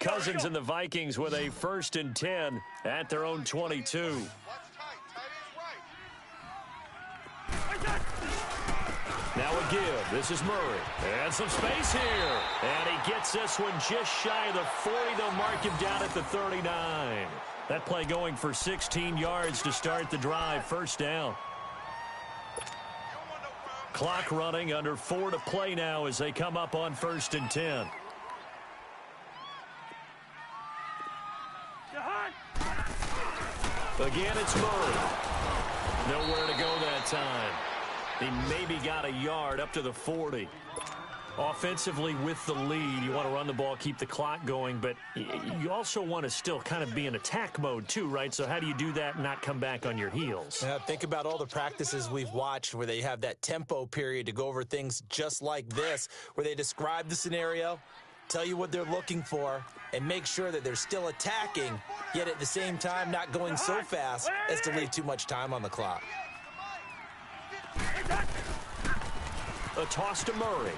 Cousins and the Vikings with a 1st and 10 at their own 22. Now a give. This is Murray. And some space here. And he gets this one just shy of the 40. They'll mark him down at the 39. That play going for 16 yards to start the drive. 1st down. Clock running, under 4 to play now as they come up on 1st and 10. Again, it's Murray. Nowhere to go that time. He maybe got a yard up to the 40. Offensively with the lead, you want to run the ball, keep the clock going, but you also want to still kind of be in attack mode too, right? So how do you do that and not come back on your heels? Yeah, think about all the practices we've watched where they have that tempo period to go over things just like this, where they describe the scenario, tell you what they're looking for, and make sure that they're still attacking, yet at the same time not going so fast as to leave too much time on the clock. A toss to Murray.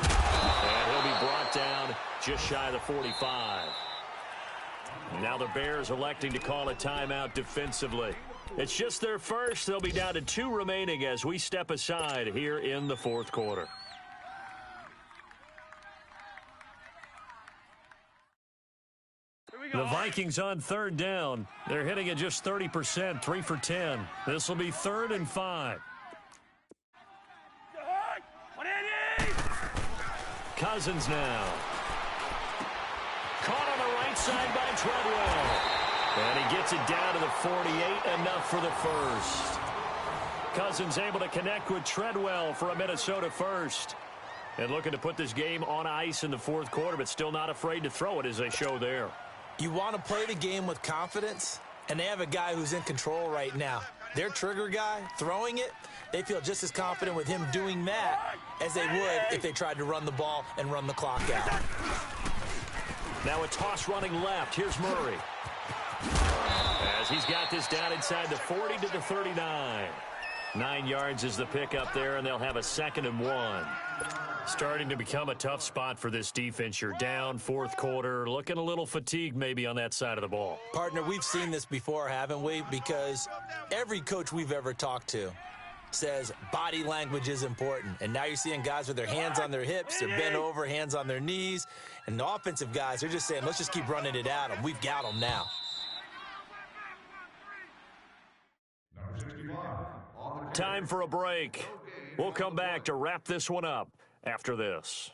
And he'll be brought down just shy of the 45. Now the Bears electing to call a timeout defensively. It's just their first. They'll be down to 2 remaining as we step aside here in the 4th quarter. The Vikings on 3rd down. They're hitting at just 30%, 3 for 10. This will be 3rd and 5. Cousins now. Caught on the right side by Treadwell. And he gets it down to the 48, enough for the first. Cousins able to connect with Treadwell for a Minnesota first. And looking to put this game on ice in the 4th quarter, but still not afraid to throw it as they show there. You want to play the game with confidence, and they have a guy who's in control right now. Their trigger guy, throwing it, they feel just as confident with him doing that as they would if they tried to run the ball and run the clock out. Now a toss running left. Here's Murray. As he's got this down inside the 40 to the 39. 9 yards is the pickup there, and they'll have a 2nd and 1. Starting to become a tough spot for this defense. You're down, fourth quarter, looking a little fatigued maybe on that side of the ball. Partner, we've seen this before, haven't we? Because every coach we've ever talked to says body language is important. And now you're seeing guys with their hands on their hips, they're bent over, hands on their knees. And the offensive guys, they're just saying, let's just keep running it at them. We've got them now. Time for a break. We'll come back to wrap this one up after this.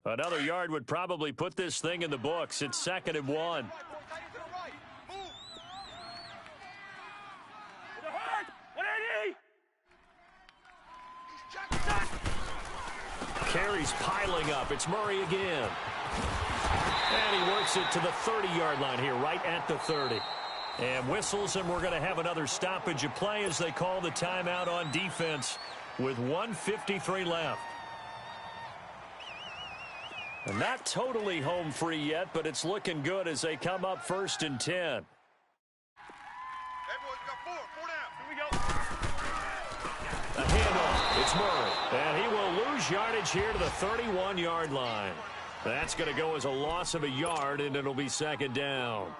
Another yard would probably put this thing in the books. It's 2nd and 1. Carries piling up. It's Murray again. And he works it to the 30-yard line here, right at the 30. And whistles, and we're going to have another stoppage of play as they call the timeout on defense with 1:53 left. And not totally home free yet, but it's looking good as they come up 1st and 10. Hey, boys, we got 4 down. Here we go. A handoff. It's Murray. And he will lose yardage here to the 31-yard line. That's going to go as a loss of a yard, and it'll be 2nd down.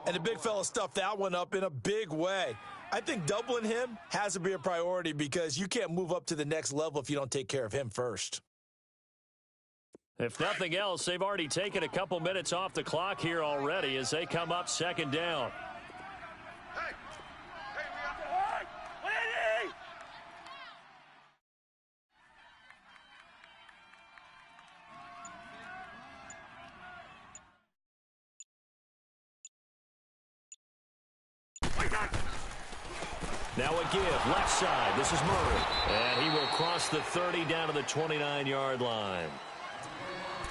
And the big fella stuffed that one up in a big way. I think doubling him has to be a priority because you can't move up to the next level if you don't take care of him first. If nothing else, they've already taken a couple minutes off the clock here already as they come up 2nd down. Hey, we got 180. Now a give, left side. This is Murray. And he will cross the 30 down to the 29-yard line.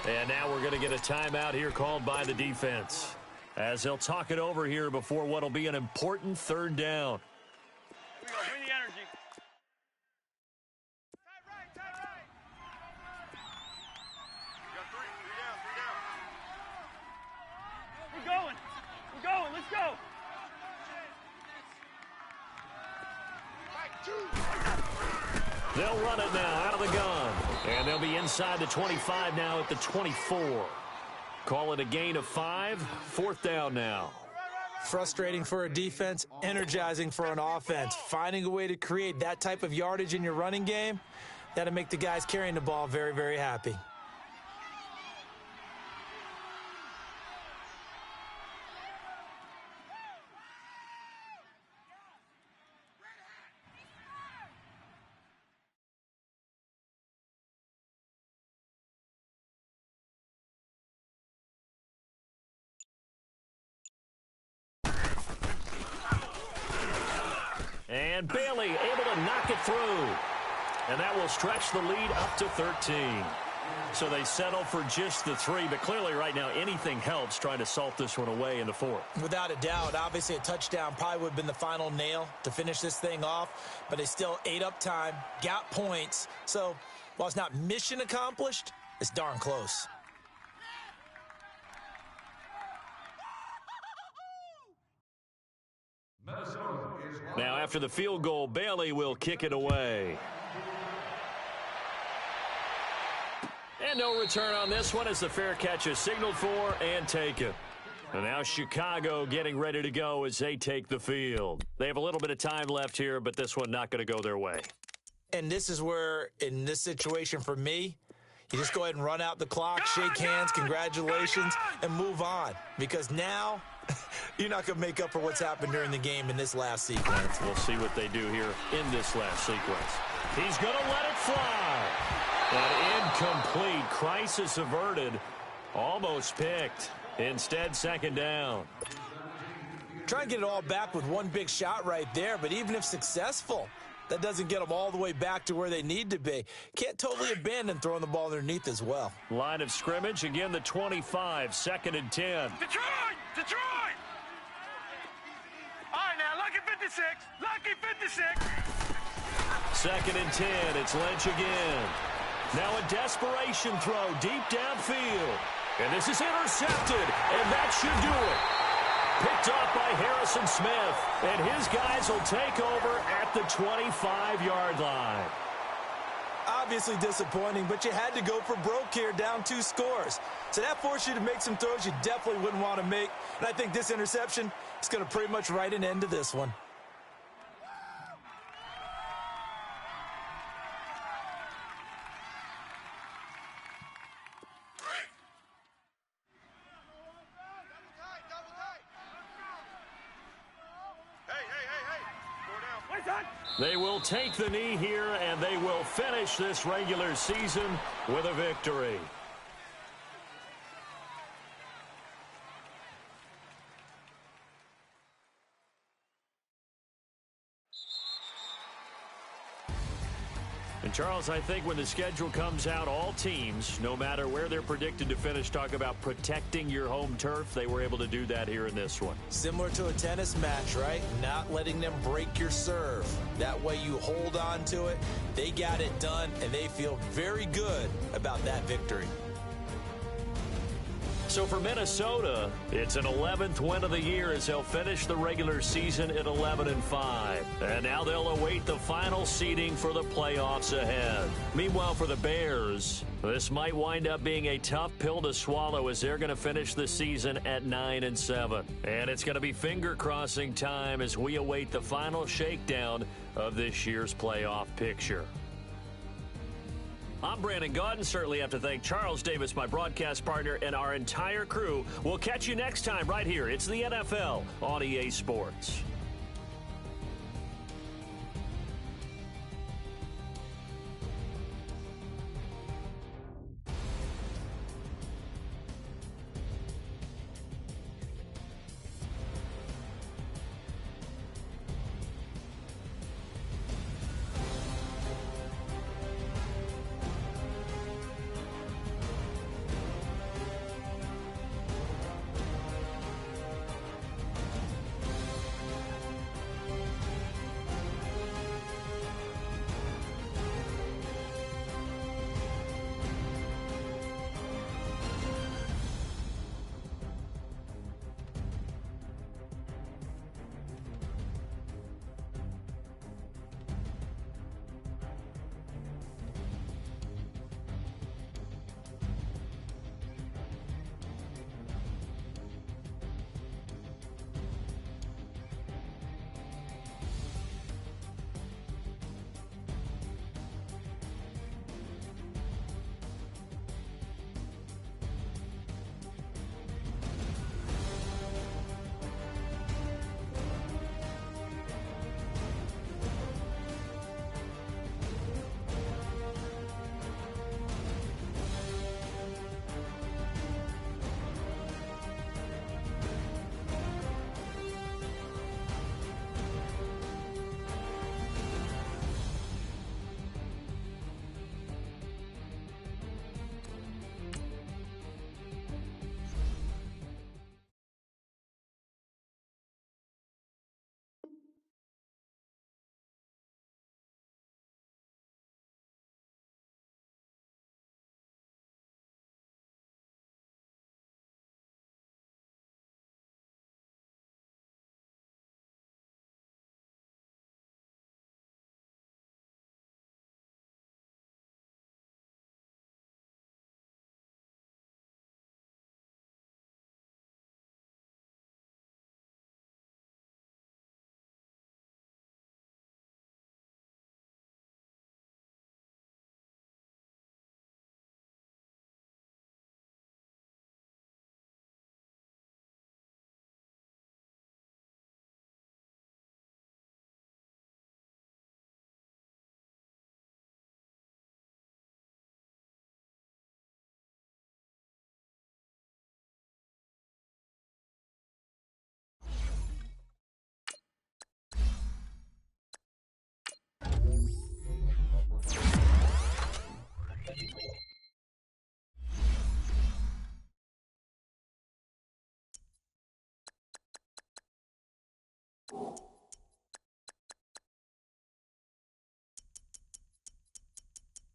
And now we're going to get a timeout here called by the defense as they'll talk it over here before what will be an important 3rd down. Here we go. Bring the energy. Tight right. We got 3 down. We're going. We're going. Let's go. They'll run it now out of the gun. And they'll be inside the 25 now at the 24. Call it a gain of 5. 4th down now. Frustrating for a defense, energizing for an offense. Finding a way to create that type of yardage in your running game, that'll make the guys carrying the ball very, very happy. And Bailey able to knock it through. And that will stretch the lead up to 13. So they settle for just the 3. But clearly right now anything helps trying to salt this one away in the 4th. Without a doubt, obviously a touchdown probably would have been the final nail to finish this thing off. But they still ate up time, got points. So while it's not mission accomplished, it's darn close. Now after the field goal, Bailey will kick it away. And no return on this one as the fair catch is signaled for and taken. And now Chicago getting ready to go as they take the field. They have a little bit of time left here, but this one not going to go their way. And this is where, in this situation for me, you just go ahead and run out the clock, shake hands, congratulations, and move on. Because now you're not going to make up for what's happened during the game in this last sequence. We'll see what they do here in this last sequence. He's going to let it fly. An incomplete. Crisis averted. Almost picked. Instead, 2nd down. Try and get it all back with one big shot right there, but even if successful, That doesn't get them all the way back to where they need to be. Can't totally abandon throwing the ball underneath as well. Line of scrimmage, again the 25, 2nd and 10. Detroit! Detroit! All right, now, lucky 56. Lucky 56. 2nd and 10, it's Lynch again. Now a desperation throw deep downfield. And this is intercepted, and that should do it. Picked off by Harrison Smith, and his guys will take over at the 25-yard line. Obviously disappointing, but you had to go for broke here, down 2 scores. So that forced you to make some throws you definitely wouldn't want to make. And I think this interception is going to pretty much write an end to this one. They will take the knee here, and they will finish this regular season with a victory. And Charles, I think when the schedule comes out, all teams, no matter where they're predicted to finish, talk about protecting your home turf. They were able to do that here in this one. Similar to a tennis match, right? Not letting them break your serve. That way you hold on to it. They got it done, and they feel very good about that victory. So for Minnesota, it's an 11th win of the year as they'll finish the regular season at 11-5. And now they'll await the final seeding for the playoffs ahead. Meanwhile, for the Bears, this might wind up being a tough pill to swallow as they're going to finish the season at 9-7. And it's going to be finger-crossing time as we await the final shakedown of this year's playoff picture. I'm Brandon Gaudin. Certainly have to thank Charles Davis, my broadcast partner, and our entire crew. We'll catch you next time right here. It's the NFL on EA Sports.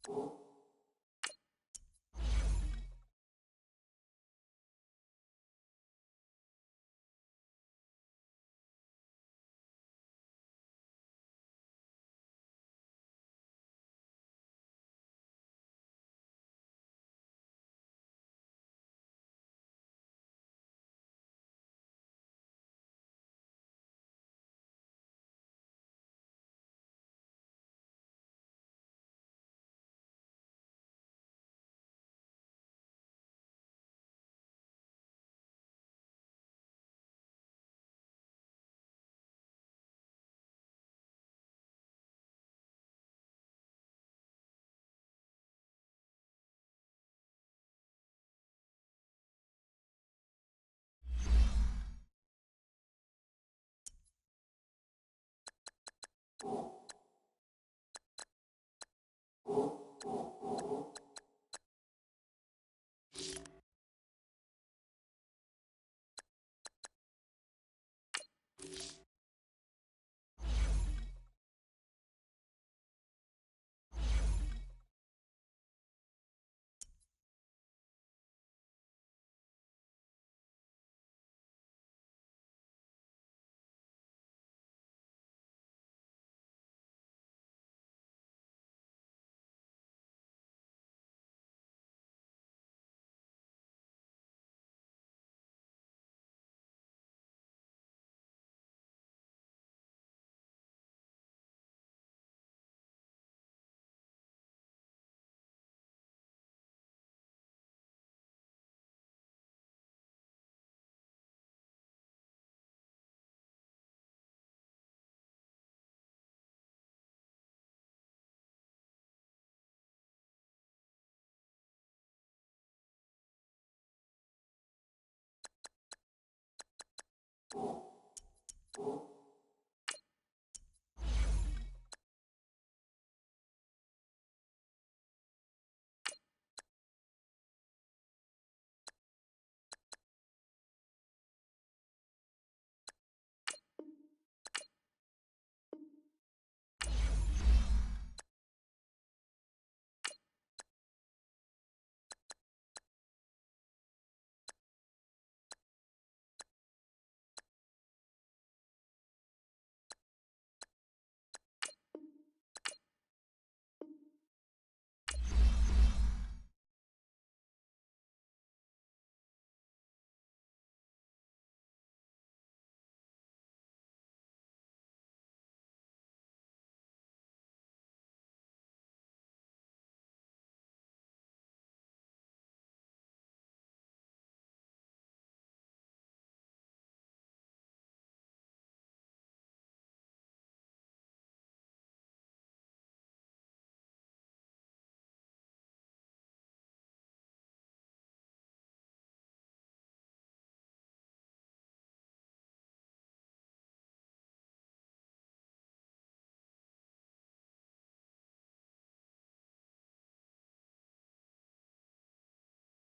you